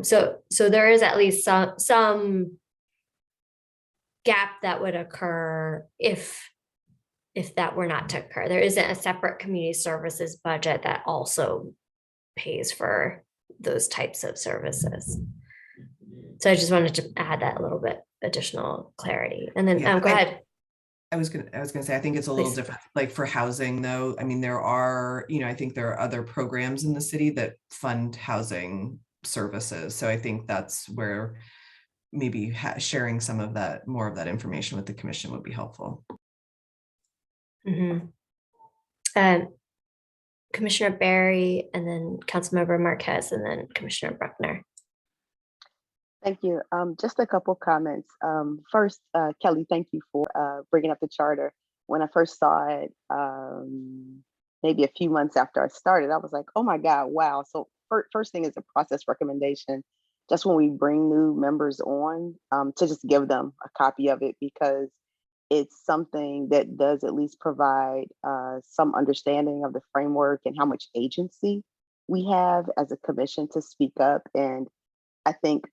So there is at least some gap that would occur if that were not to occur. There isn't a separate community services budget that also pays for those types of services. So I just wanted to add that a little bit additional clarity. And then go ahead. I was gonna say, I think it's a little different, like for housing though. I mean, there are, I think there are other programs in the city that fund housing services. So I think that's where maybe sharing some of that, more of that information with the commission would be helpful. Commissioner Barry, and then Councilmember Marquez, and then Commissioner Bruckner. Thank you. Just a couple comments. First, Kelly, thank you for bringing up the charter. When I first saw it, maybe a few months after I started, I was like, oh my God, wow. So first thing is a process recommendation. Just when we bring new members on, to just give them a copy of it, because it's something that does at least provide some understanding of the framework and how much agency we have as a commission to speak up. And I think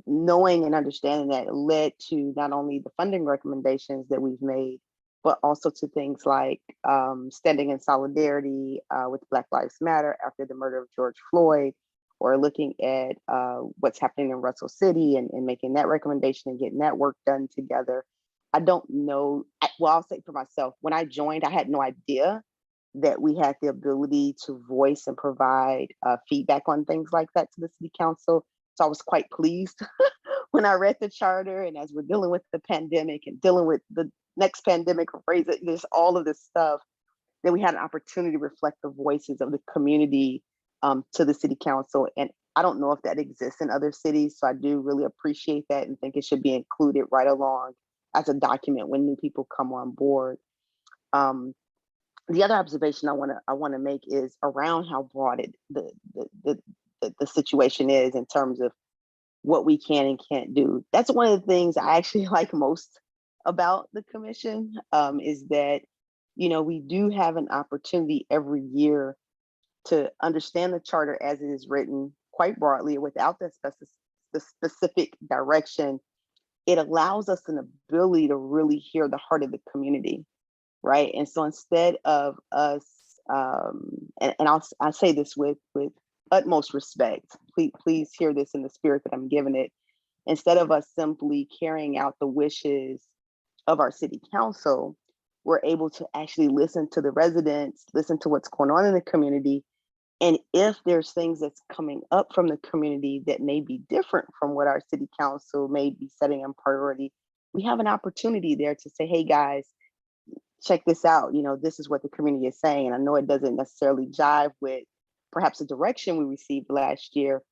knowing and understanding that led to not only the funding recommendations that we've made, but also to things like standing in solidarity with Black Lives Matter after the murder of George Floyd, or looking at what's happening in Russell City and making that recommendation and getting that work done together. I don't know, well, I'll say for myself, when I joined, I had no idea that we had the ability to voice and provide feedback on things like that to the city council. So I was quite pleased when I read the charter, and as we're dealing with the pandemic and dealing with the next pandemic, there's all of this stuff, that we had an opportunity to reflect the voices of the community to the city council. And I don't know if that exists in other cities. So I do really appreciate that and think it should be included right along as a document when new people come on board. The other observation I want to make is around how broad the situation is in terms of what we can and can't do. That's one of the things I actually like most about the commission, is that, we do have an opportunity every year to understand the charter as it is written quite broadly without the specific direction. It allows us an ability to really hear the heart of the community, right? And so instead of us, and I'll say this with utmost respect, please hear this in the spirit that I'm giving it. Instead of us simply carrying out the wishes of our city council, we're able to actually listen to the residents, listen to what's going on in the community. And if there's things that's coming up from the community that may be different from what our city council may be setting in priority, we have an opportunity there to say, hey guys, check this out. You know, this is what the community is saying. And I know it doesn't necessarily jive with perhaps the direction we received last year,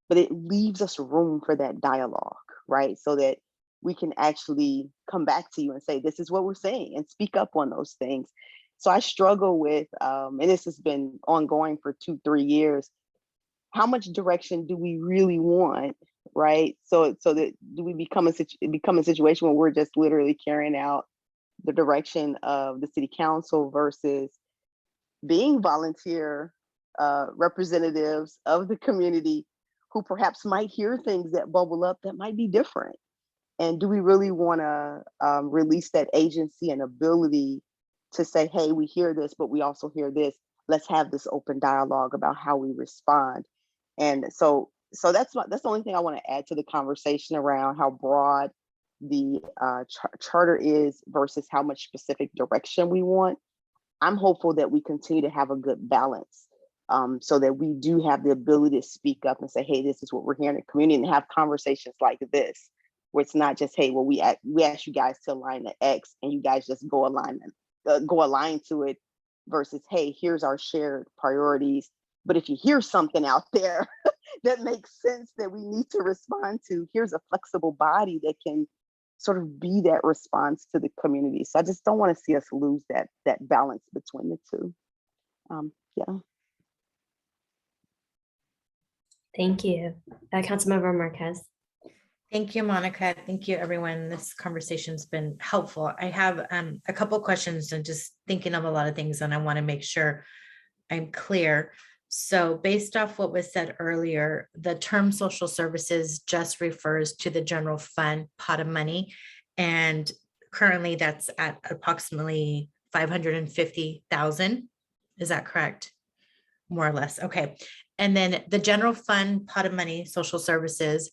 but it leaves us room for that dialogue, right? So that we can actually come back to you and say, this is what we're saying, and speak up on those things. So I struggle with, and this has been ongoing for 2-3 years, how much direction do we really want, right? So that do we become a situation where we're just literally carrying out the direction of the city council versus being volunteer representatives of the community who perhaps might hear things that bubble up that might be different? And do we really want to release that agency and ability to say, hey, we hear this, but we also hear this. Let's have this open dialogue about how we respond. And so that's the only thing I want to add to the conversation around how broad the charter is versus how much specific direction we want. I'm hopeful that we continue to have a good balance, so that we do have the ability to speak up and say, hey, this is what we're hearing in the community, and have conversations like this, where it's not just, hey, well, we asked you guys to align to X and you guys just go align to it, versus, hey, here's our shared priorities. But if you hear something out there that makes sense that we need to respond to, here's a flexible body that can sort of be that response to the community. So I just don't want to see us lose that balance between the two. Yeah. Thank you. Councilmember Marquez. Thank you, Monica. Thank you, everyone. This conversation's been helpful. I have a couple questions and just thinking of a lot of things, and I want to make sure I'm clear. So based off what was said earlier, the term social services just refers to the general fund pot of money. And currently that's at approximately 550,000. Is that correct? More or less. Okay. And then the general fund pot of money, social services,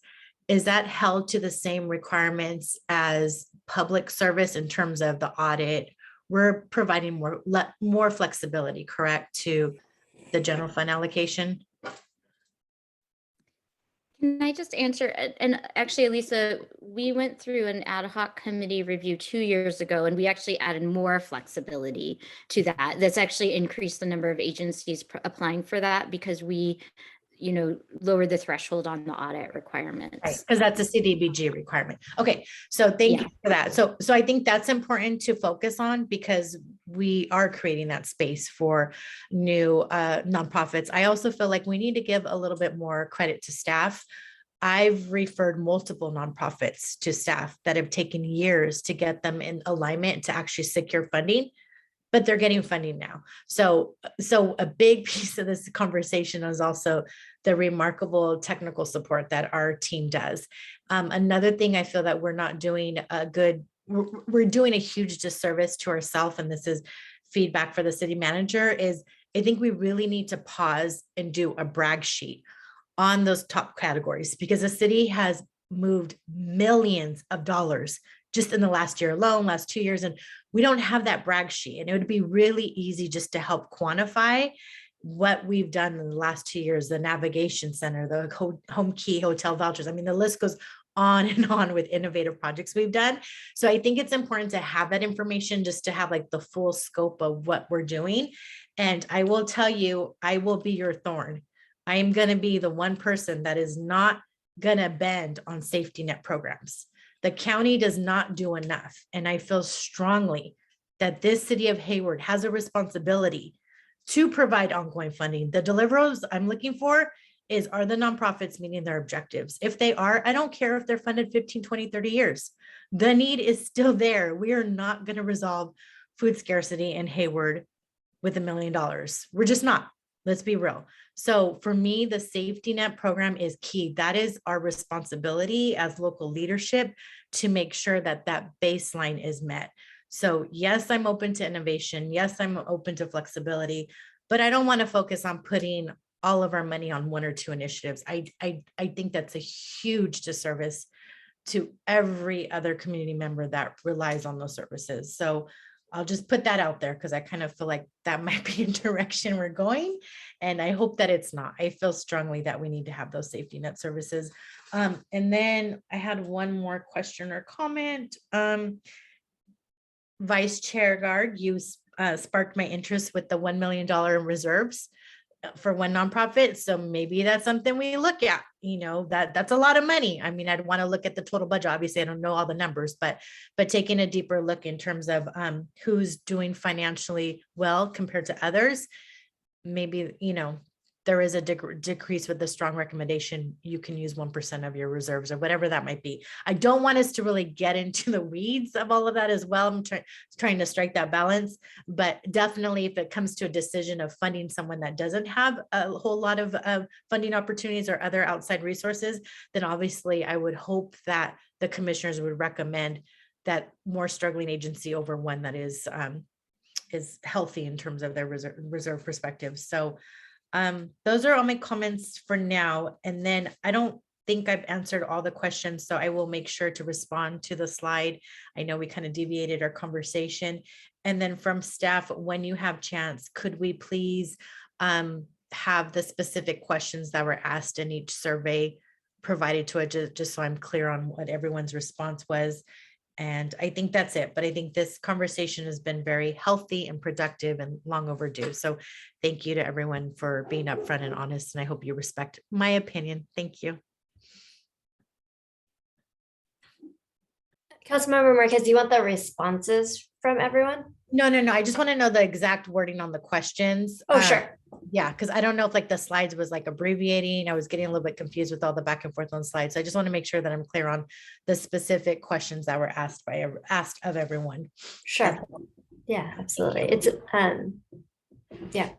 is that held to the same requirements as public service in terms of the audit? We're providing more flexibility, correct, to the general fund allocation? Can I just answer? And actually, Elisa, we went through an ad hoc committee review 2 years ago, and we actually added more flexibility to that. That's actually increased the number of agencies applying for that because we, lowered the threshold on the audit requirements. Right, because that's a CDBG requirement. Okay, so thank you for that. So I think that's important to focus on because we are creating that space for new nonprofits. I also feel like we need to give a little bit more credit to staff. I've referred multiple nonprofits to staff that have taken years to get them in alignment to actually secure funding, but they're getting funding now. So a big piece of this conversation is also the remarkable technical support that our team does. Another thing I feel that we're not doing we're doing a huge disservice to ourselves, and this is feedback for the city manager, is I think we really need to pause and do a brag sheet on those top categories, because the city has moved millions of dollars just in the last year alone, last 2 years, and we don't have that brag sheet. And it would be really easy just to help quantify what we've done in the last 2 years, the navigation center, the home key hotel vouchers. I mean, the list goes on and on with innovative projects we've done. So I think it's important to have that information just to have like the full scope of what we're doing. And I will tell you, I will be your thorn. I am going to be the one person that is not going to bend on safety net programs. The county does not do enough. And I feel strongly that this city of Hayward has a responsibility to provide ongoing funding. The deliverables I'm looking for are the nonprofits meeting their objectives? If they are, I don't care if they're funded 15, 20, 30 years. The need is still there. We are not going to resolve food scarcity in Hayward with $1 million. We're just not. Let's be real. So for me, the safety net program is key. That is our responsibility as local leadership to make sure that that baseline is met. So yes, I'm open to innovation. Yes, I'm open to flexibility, but I don't want to focus on putting all of our money on one or two initiatives. I think that's a huge disservice to every other community member that relies on those services. So I'll just put that out there because I kind of feel like that might be a direction we're going. And I hope that it's not. I feel strongly that we need to have those safety net services. And then I had one more question or comment. Vice Chair Garg, you sparked my interest with the $1 million in reserves for one nonprofit. So maybe that's something we look at, you know, that's a lot of money. I mean, I'd want to look at the total budget. Obviously, I don't know all the numbers, but taking a deeper look in terms of who's doing financially well compared to others, maybe, you know, there is a decrease with the strong recommendation. You can use 1% of your reserves or whatever that might be. I don't want us to really get into the weeds of all of that as well. I'm trying to strike that balance, but definitely if it comes to a decision of funding someone that doesn't have a whole lot of funding opportunities or other outside resources, then obviously I would hope that the commissioners would recommend that more struggling agency over one that is healthy in terms of their reserve perspective. So those are all my comments for now. And then I don't think I've answered all the questions, so I will make sure to respond to the slide. I know we kind of deviated our conversation. And then from staff, when you have chance, could we please have the specific questions that were asked in each survey provided to it, just so I'm clear on what everyone's response was. And I think that's it. But I think this conversation has been very healthy and productive and long overdue. So thank you to everyone for being upfront and honest. And I hope you respect my opinion. Thank you. Councilmember Marquez, do you want the responses from everyone? No. I just want to know the exact wording on the questions. Oh, sure. Yeah, because I don't know if like the slides was like abbreviating. I was getting a little bit confused with all the back and forth on slides. So I just want to make sure that I'm clear on the specific questions that were asked of everyone. Sure. Yeah, absolutely. It's yeah.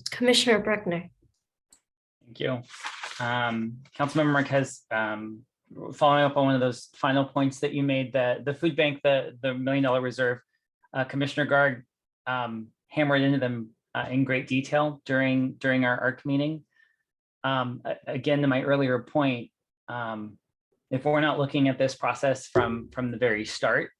Commissioner Bruckner. Thank you. Councilmember Marquez, following up on one of those final points that you made, the food bank, the $1 million reserve, Commissioner Garg hammered into them in great detail during our ARC meeting. Again, to my earlier point, if we're not looking at this process from the very start,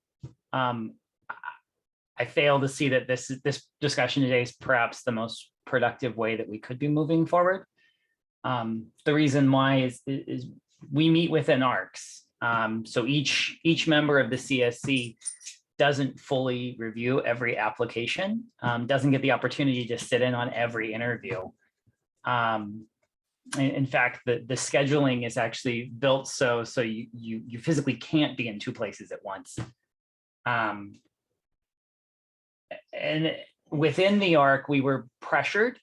I fail to see that this discussion today is perhaps the most productive way that we could be moving forward. The reason why is we meet within ARCs. So each member of the CSC doesn't fully review every application, doesn't get the opportunity to sit in on every interview. In fact, the scheduling is actually built so you physically can't be in two places at once. And within the ARC, we were pressured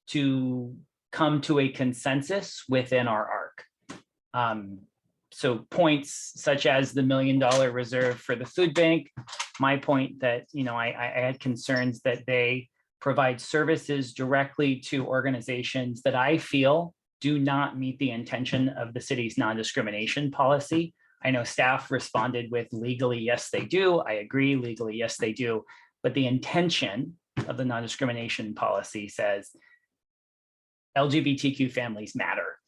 to come to a consensus within our ARC. So points such as the $1 million reserve for the food bank, my point that, you know, I had concerns that they provide services directly to organizations that I feel do not meet the intention of the city's non-discrimination policy. I know staff responded with legally, yes, they do. I agree, legally, yes, they do. But the intention of the non-discrimination policy says LGBTQ families matter.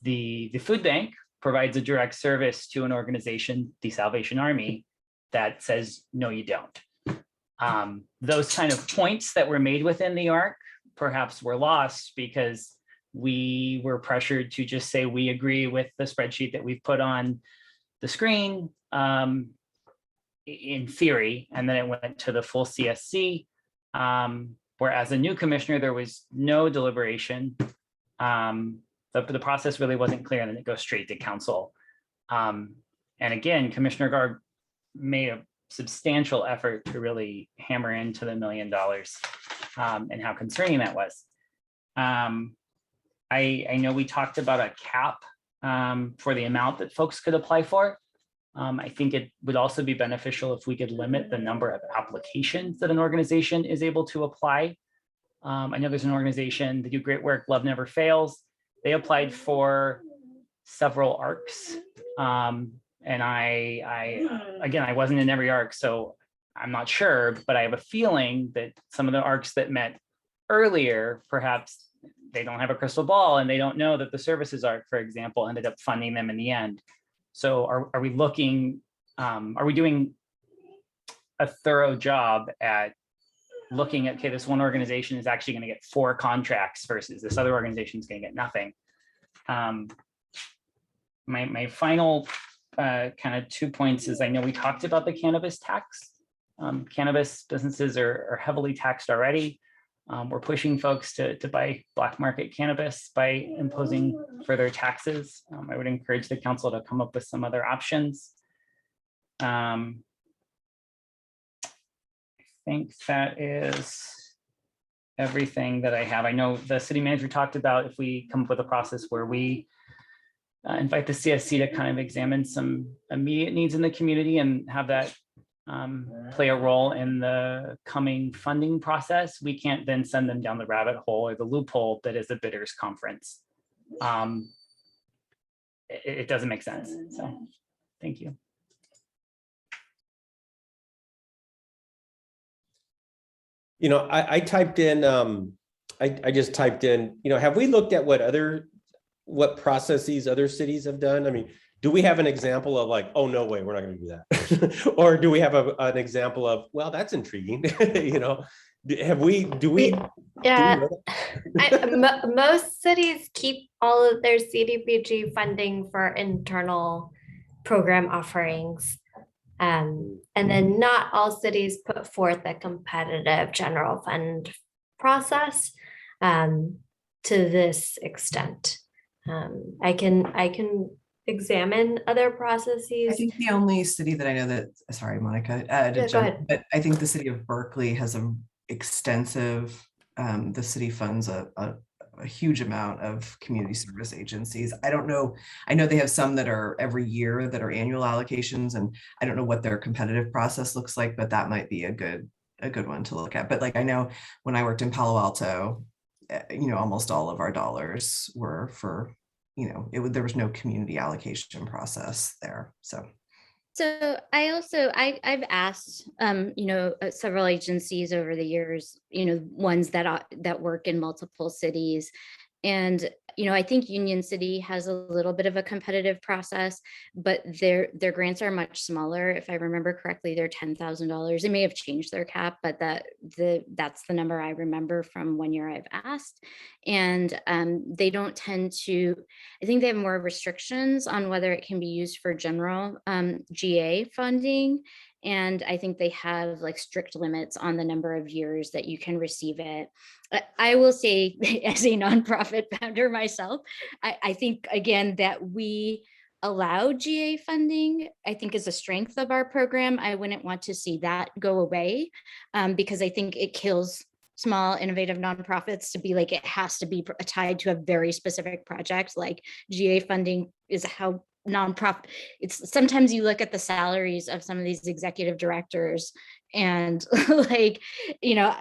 The food bank provides a direct service to an organization, the Salvation Army, that says, no, you don't. Those kind of points that were made within the ARC perhaps were lost because we were pressured to just say we agree with the spreadsheet that we've put on the screen in theory, and then it went to the full CSC. Where as a new commissioner, there was no deliberation. The process really wasn't clear, and then it goes straight to council. And again, Commissioner Garg made a substantial effort to really hammer into the $1 million and how concerning that was. I know we talked about a cap for the amount that folks could apply for. I think it would also be beneficial if we could limit the number of applications that an organization is able to apply. I know there's an organization, they do great work, Love Never Fails. They applied for several ARCs. And I wasn't in every ARC, so I'm not sure, but I have a feeling that some of the ARCs that met earlier, perhaps they don't have a crystal ball and they don't know that the services ARC, for example, ended up funding them in the end. So are we looking, are we doing a thorough job at looking at, okay, this one organization is actually going to get 4 contracts versus this other organization is going to get nothing. My final kind of 2 points is, I know we talked about the cannabis tax. Cannabis businesses are heavily taxed already. We're pushing folks to buy black market cannabis by imposing further taxes. I would encourage the council to come up with some other options. I think that is everything that I have. I know the city manager talked about if we come up with a process where we invite the CSC to kind of examine some immediate needs in the community and have that play a role in the coming funding process, we can't then send them down the rabbit hole or the loophole that is a bidders conference. It doesn't make sense. So thank you. You know, I typed in, I just typed in, you know, have we looked at what processes other cities have done? I mean, do we have an example of like, oh, no way, we're not going to do that? Or do we have an example of, well, that's intriguing, you know? Yeah, most cities keep all of their CDBG funding for internal program offerings. And then not all cities put forth a competitive general fund process to this extent. I can examine other processes. I think the only city that I know that, sorry, Monica, go ahead. but I think the city of Berkeley has a extensive, the city funds a huge amount of community service agencies. I don't know, I know they have some that are every year that are annual allocations, and I don't know what their competitive process looks like, but that might be a good one to look at. But like, I know when I worked in Palo Alto, you know, almost all of our dollars were for, you know, there was no community allocation process there. So I've asked, you know, several agencies over the years, you know, ones that work in multiple cities. And, you know, I think Union City has a little bit of a competitive process, but their grants are much smaller. If I remember correctly, they're $10,000. They may have changed their cap, but that's the number I remember from 1 year I've asked. And they don't tend to, I think they have more restrictions on whether it can be used for general GA funding. And I think they have like strict limits on the number of years that you can receive it. I will say, as a nonprofit founder myself, I think, again, that we allow GA funding, I think, is a strength of our program. I wouldn't want to see that go away because I think it kills small innovative nonprofits to be like, it has to be tied to a very specific project. Like GA funding is how nonprofit, it's sometimes you look at the salaries of some of these executive directors and like, you know,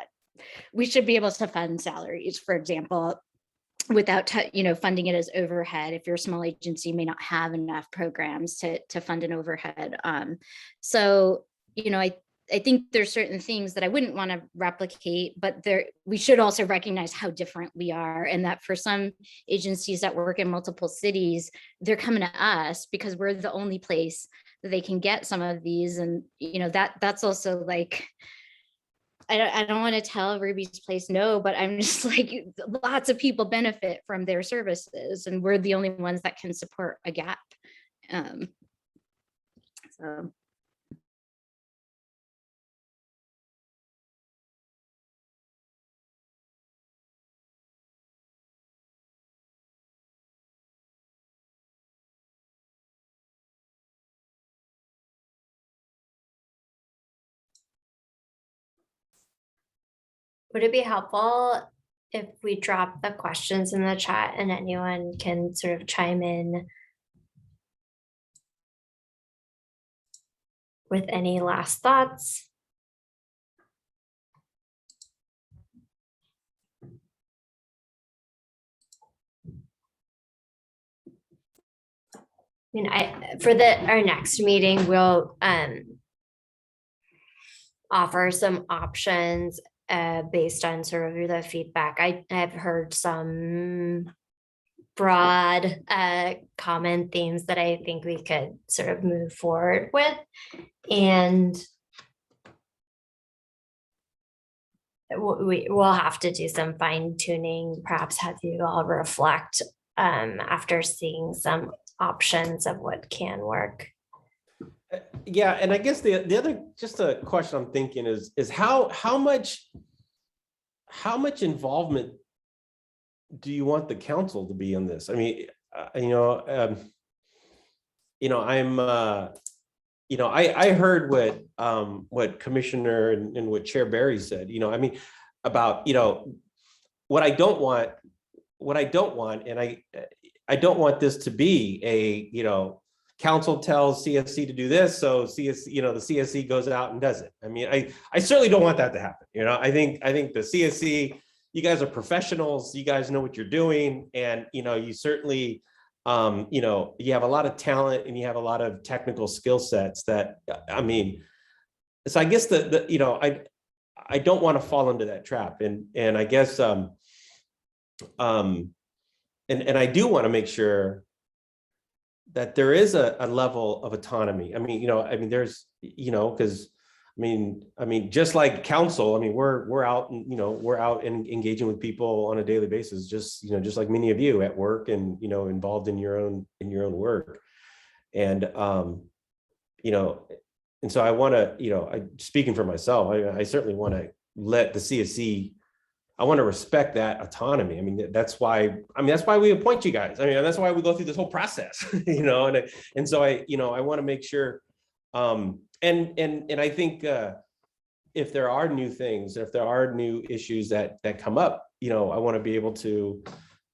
we should be able to fund salaries, for example, without, you know, funding it as overhead. If you're a small agency, you may not have enough programs to fund an overhead. So, you know, I think there's certain things that I wouldn't want to replicate, but we should also recognize how different we are, and that for some agencies that work in multiple cities, they're coming to us because we're the only place that they can get some of these. And, you know, that's also like, I don't want to tell Ruby's Place no, but I'm just like, lots of people benefit from their services, and we're the only ones that can support a gap. So. Would it be helpful if we drop the questions in the chat and anyone can sort of chime in with any last thoughts? I mean, for our next meeting, we'll offer some options based on sort of the feedback. I've heard some broad common themes that I think we could sort of move forward with. And we'll have to do some fine tuning, perhaps have you all reflect after seeing some options of what can work. Yeah, and I guess the other, just a question I'm thinking is how much involvement do you want the council to be in this? I mean, I'm I heard what Commissioner and what Chair Barry said, I mean, about, what I don't want, and I don't want this to be a, council tells CSC to do this, so CSC, the CSC goes out and does it. I mean, I certainly don't want that to happen. I think the CSC, you guys are professionals, you guys know what you're doing, and you certainly you have a lot of talent and you have a lot of technical skill sets that, I mean, so I guess I don't want to fall into that trap, and I guess and I do want to make sure that there is a level of autonomy. I mean, there's, because I mean, just like council, I mean, we're out and engaging with people on a daily basis, just like many of you at work and, involved in your own work. And, and so I want to, speaking for myself, I certainly want to let the CSC, I want to respect that autonomy. I mean, that's why we appoint you guys. I mean, that's why we go through this whole process, and so I want to make sure, and I think if there are new things, if there are new issues that come up, I want to be able to,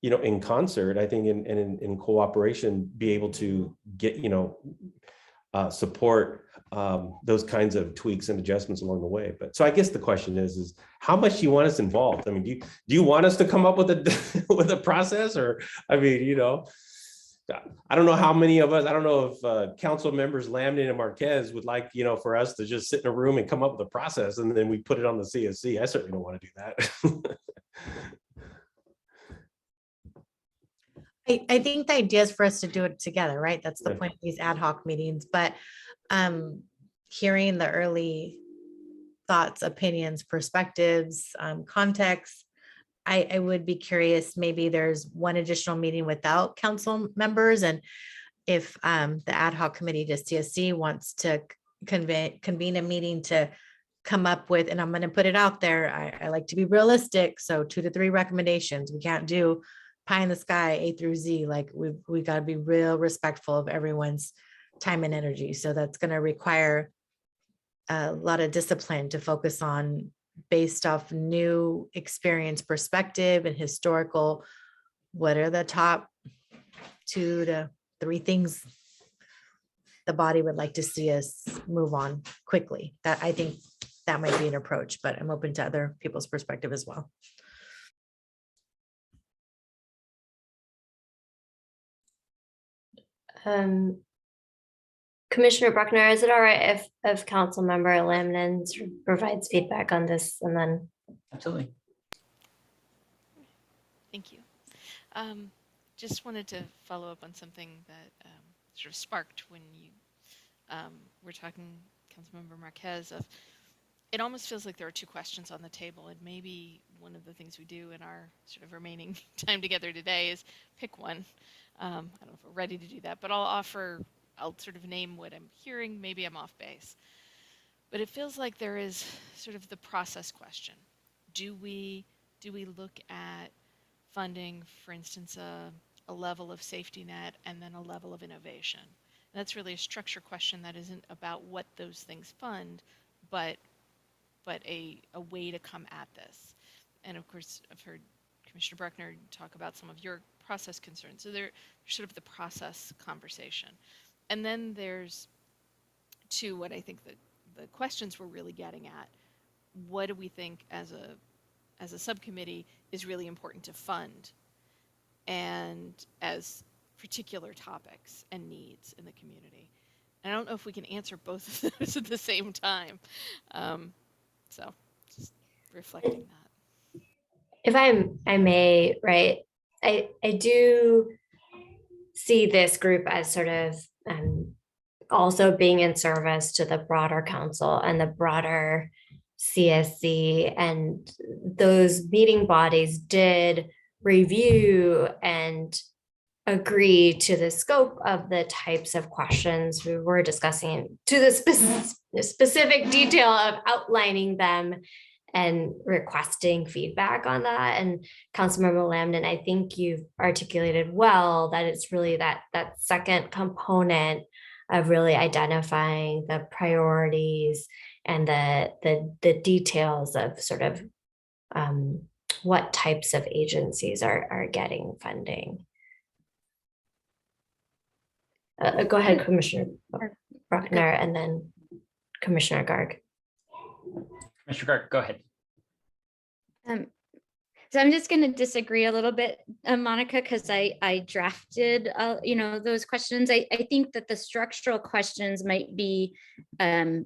in concert, I think in cooperation, be able to get, support those kinds of tweaks and adjustments along the way. But so I guess the question is how much do you want us involved? I mean, do you want us to come up with a process, or, I mean, I don't know how many of us, I don't know if council members Lamin and Marquez would like, for us to just sit in a room and come up with a process and then we put it on the CSC. I certainly don't want to do that. I think the idea is for us to do it together, right? That's the point of these ad hoc meetings, but hearing the early thoughts, opinions, perspectives, context, I would be curious, maybe there's one additional meeting without council members, and if the ad hoc committee to CSC wants to convene a meeting to come up with, and I'm going to put it out there, I like to be realistic, so 2 to 3 recommendations. We can't do pie in the sky A through Z. Like we got to be real respectful of everyone's time and energy. So that's going to require a lot of discipline to focus on based off new experience, perspective, and historical. What are the top 2 to 3 things the body would like to see us move on quickly? That, I think that might be an approach, but I'm open to other people's perspective as well. Commissioner Bruckner, is it all right if Council Member Lamin provides feedback on this and then? Absolutely. Thank you. Just wanted to follow up on something that sort of sparked when you were talking, Councilmember Marquez, of it almost feels like there are 2 questions on the table, and maybe one of the things we do in our sort of remaining time together today is pick one. I don't know if we're ready to do that, but I'll sort of name what I'm hearing. Maybe I'm off base. But it feels like there is sort of the process question. Do we look at funding, for instance, a level of safety net and then a level of innovation? And that's really a structure question that isn't about what those things fund, but a way to come at this. And of course, I've heard Commissioner Bruckner talk about some of your process concerns. So there's sort of the process conversation. And then there's, to what I think the questions we're really getting at, what do we think as a subcommittee is really important to fund, and as particular topics and needs in the community? And I don't know if we can answer both of those at the same time. So just reflecting that. If I may, right, I do see this group as sort of also being in service to the broader council and the broader CSC, and those meeting bodies did review and agree to the scope of the types of questions we were discussing, to the specific detail of outlining them and requesting feedback on that. And Councilmember Lamin, I think you've articulated well that it's really that second component of really identifying the priorities and the details of sort of what types of agencies are getting funding. Go ahead, Commissioner Bruckner, and then Commissioner Garg. Commissioner Garg, go ahead. So I'm just going to disagree a little bit, Monica, because I drafted, those questions. I think that the structural questions might be, at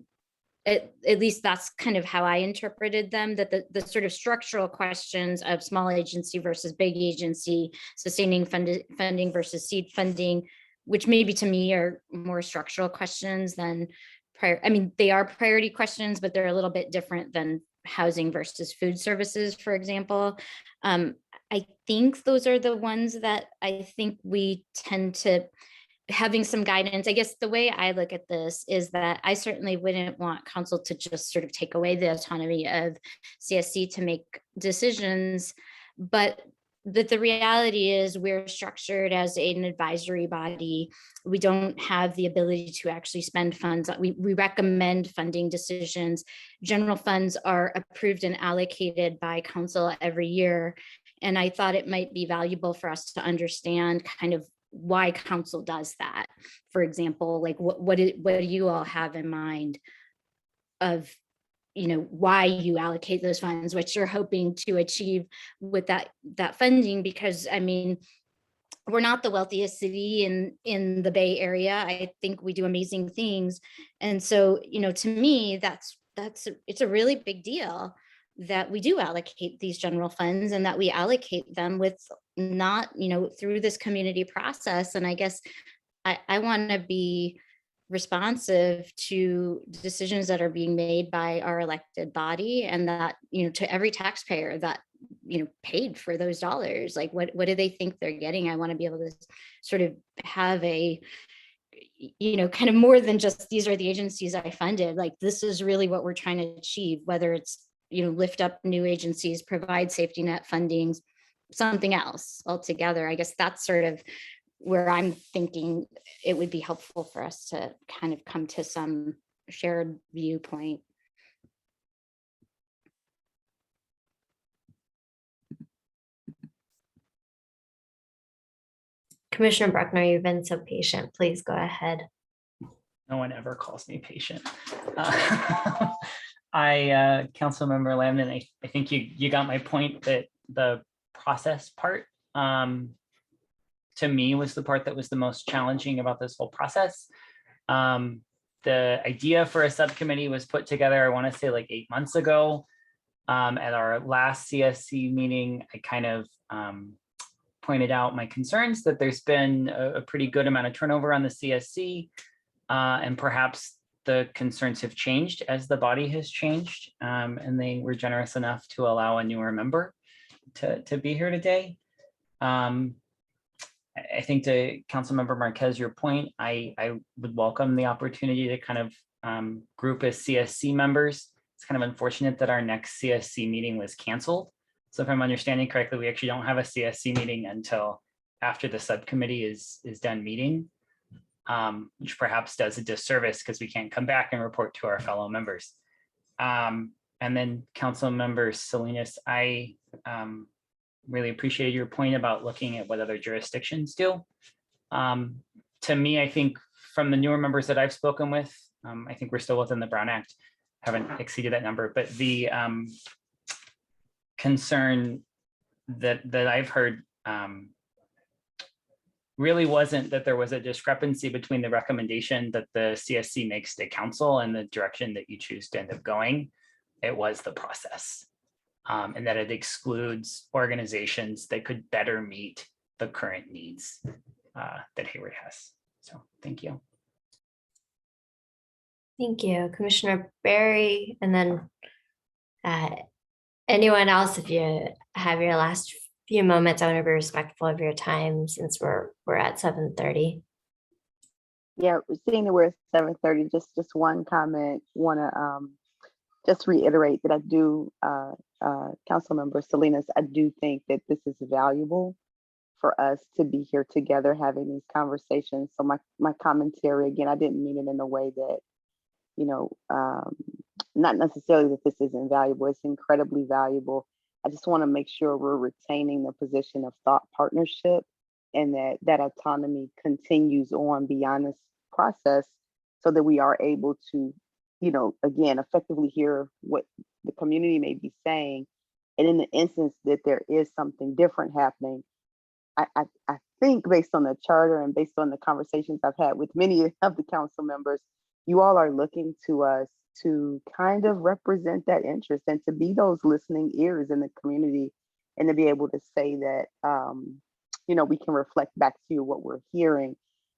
least that's kind of how I interpreted them, that the sort of structural questions of small agency versus big agency, sustaining funding versus seed funding, which maybe to me are more structural questions than they are priority questions, but they're a little bit different than housing versus food services, for example. I think those are the ones that I think we tend to having some guidance. I guess the way I look at this is that I certainly wouldn't want council to just sort of take away the autonomy of CSC to make decisions, but the reality is we're structured as an advisory body. We don't have the ability to actually spend funds. We recommend funding decisions. General funds are approved and allocated by council every year. And I thought it might be valuable for us to understand kind of why council does that. For example, like what do you all have in mind of why you allocate those funds, which you're hoping to achieve with that funding? Because we're not the wealthiest city in the Bay Area. I think we do amazing things. And so, to me, it's a really big deal that we do allocate these general funds and that we allocate them with not, through this community process. And I guess I want to be responsive to decisions that are being made by our elected body, and that to every taxpayer that paid for those dollars. Like what do they think they're getting? I want to be able to sort of have a kind of more than just these are the agencies I funded. Like this is really what we're trying to achieve, whether it's lift up new agencies, provide safety net fundings, something else altogether. I guess that's sort of where I'm thinking it would be helpful for us to kind of come to some shared viewpoint. Commissioner Bruckner, you've been so patient. Please go ahead. No one ever calls me patient. Councilmember Lamin, I think you got my point that the process part to me was the part that was the most challenging about this whole process. The idea for a subcommittee was put together, I want to say like 8 months ago. At our last CSC meeting, I kind of pointed out my concerns that there's been a pretty good amount of turnover on the CSC, and perhaps the concerns have changed as the body has changed, and they were generous enough to allow a newer member to be here today. I think to Councilmember Marquez, your point, I would welcome the opportunity to kind of group as CSC members. It's kind of unfortunate that our next CSC meeting was canceled. So if I'm understanding correctly, we actually don't have a CSC meeting until after the subcommittee is done meeting, which perhaps does a disservice because we can't come back and report to our fellow members. And then Councilmember Salinas, I really appreciate your point about looking at what other jurisdictions do. To me, I think from the newer members that I've spoken with, I think we're still within the Brown Act, haven't exceeded that number, but the concern that I've heard really wasn't that there was a discrepancy between the recommendation that the CSC makes to council and the direction that you choose to end up going. it was the process, and that it excludes organizations that could better meet the current needs that Hayward has. So thank you. Thank you, Commissioner Barry. And then anyone else, if you have your last few moments, I want to be respectful of your time since we're at 7:30. Yeah, seeing that we're at 7:30, just one comment. Want to just reiterate that I do, Councilmember Salinas, I do think that this is valuable for us to be here together having these conversations. So my commentary, again, I didn't mean it in a way that, you know, not necessarily that this isn't valuable. It's incredibly valuable. I just want to make sure we're retaining the position of thought partnership and that autonomy continues on beyond this process so that we are able to, you know, again, effectively hear what the community may be saying. And in the instance that there is something different happening, I think based on the charter and based on the conversations I've had with many of the council members, you all are looking to us to kind of represent that interest and to be those listening ears in the community and to be able to say that, you know, we can reflect back to you what we're hearing.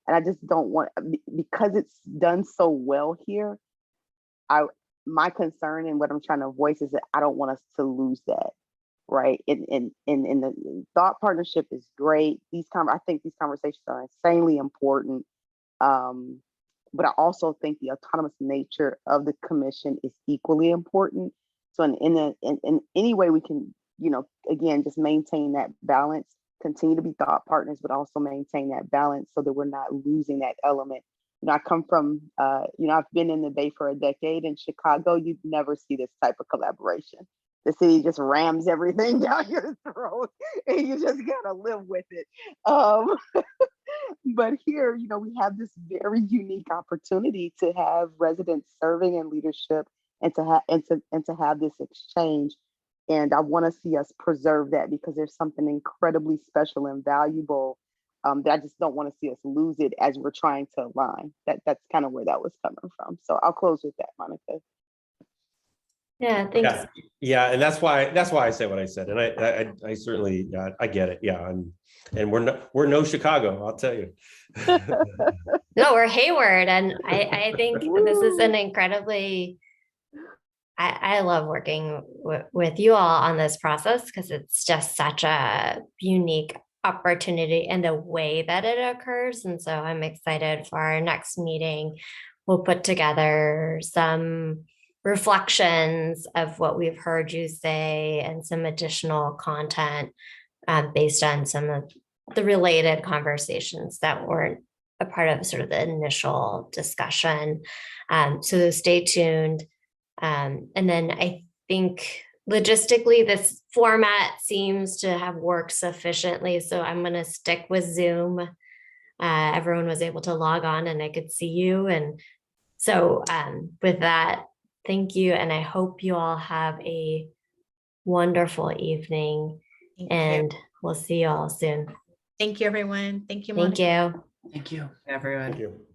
And I just don't want, because it's done so well here, my concern and what I'm trying to voice is that I don't want us to lose that, right? And the thought partnership is great. I think these conversations are insanely important. But I also think the autonomous nature of the commission is equally important. So in any way we can, you know, again, just maintain that balance, continue to be thought partners, but also maintain that balance so that we're not losing that element. You know, I come from, you know, I've been in the Bay for a decade. In Chicago, you'd never see this type of collaboration. The city just rams everything down your throat and you just gotta live with it. But here, you know, we have this very unique opportunity to have residents serving in leadership and to have this exchange. And I want to see us preserve that because there's something incredibly special and valuable that I just don't want to see us lose it as we're trying to align. That's kind of where that was coming from. So I'll close with that, Monica. Yeah, thanks. Yeah, and that's why I said what I said, and I certainly I get it. Yeah, and we're no Chicago, I'll tell you. No, we're Hayward, and I think this is an incredibly. I love working with you all on this process because it's just such a unique opportunity and the way that it occurs, and so I'm excited for our next meeting. We'll put together some reflections of what we've heard you say and some additional content based on some of the related conversations that weren't a part of sort of the initial discussion. So stay tuned. And then I think logistically, this format seems to have worked sufficiently. So I'm going to stick with Zoom. Everyone was able to log on and I could see you. And so with that, thank you. And I hope you all have a wonderful evening. And we'll see you all soon. Thank you, everyone. Thank you, Monica. Monica. Thank you. Thank you, everyone. Thank you.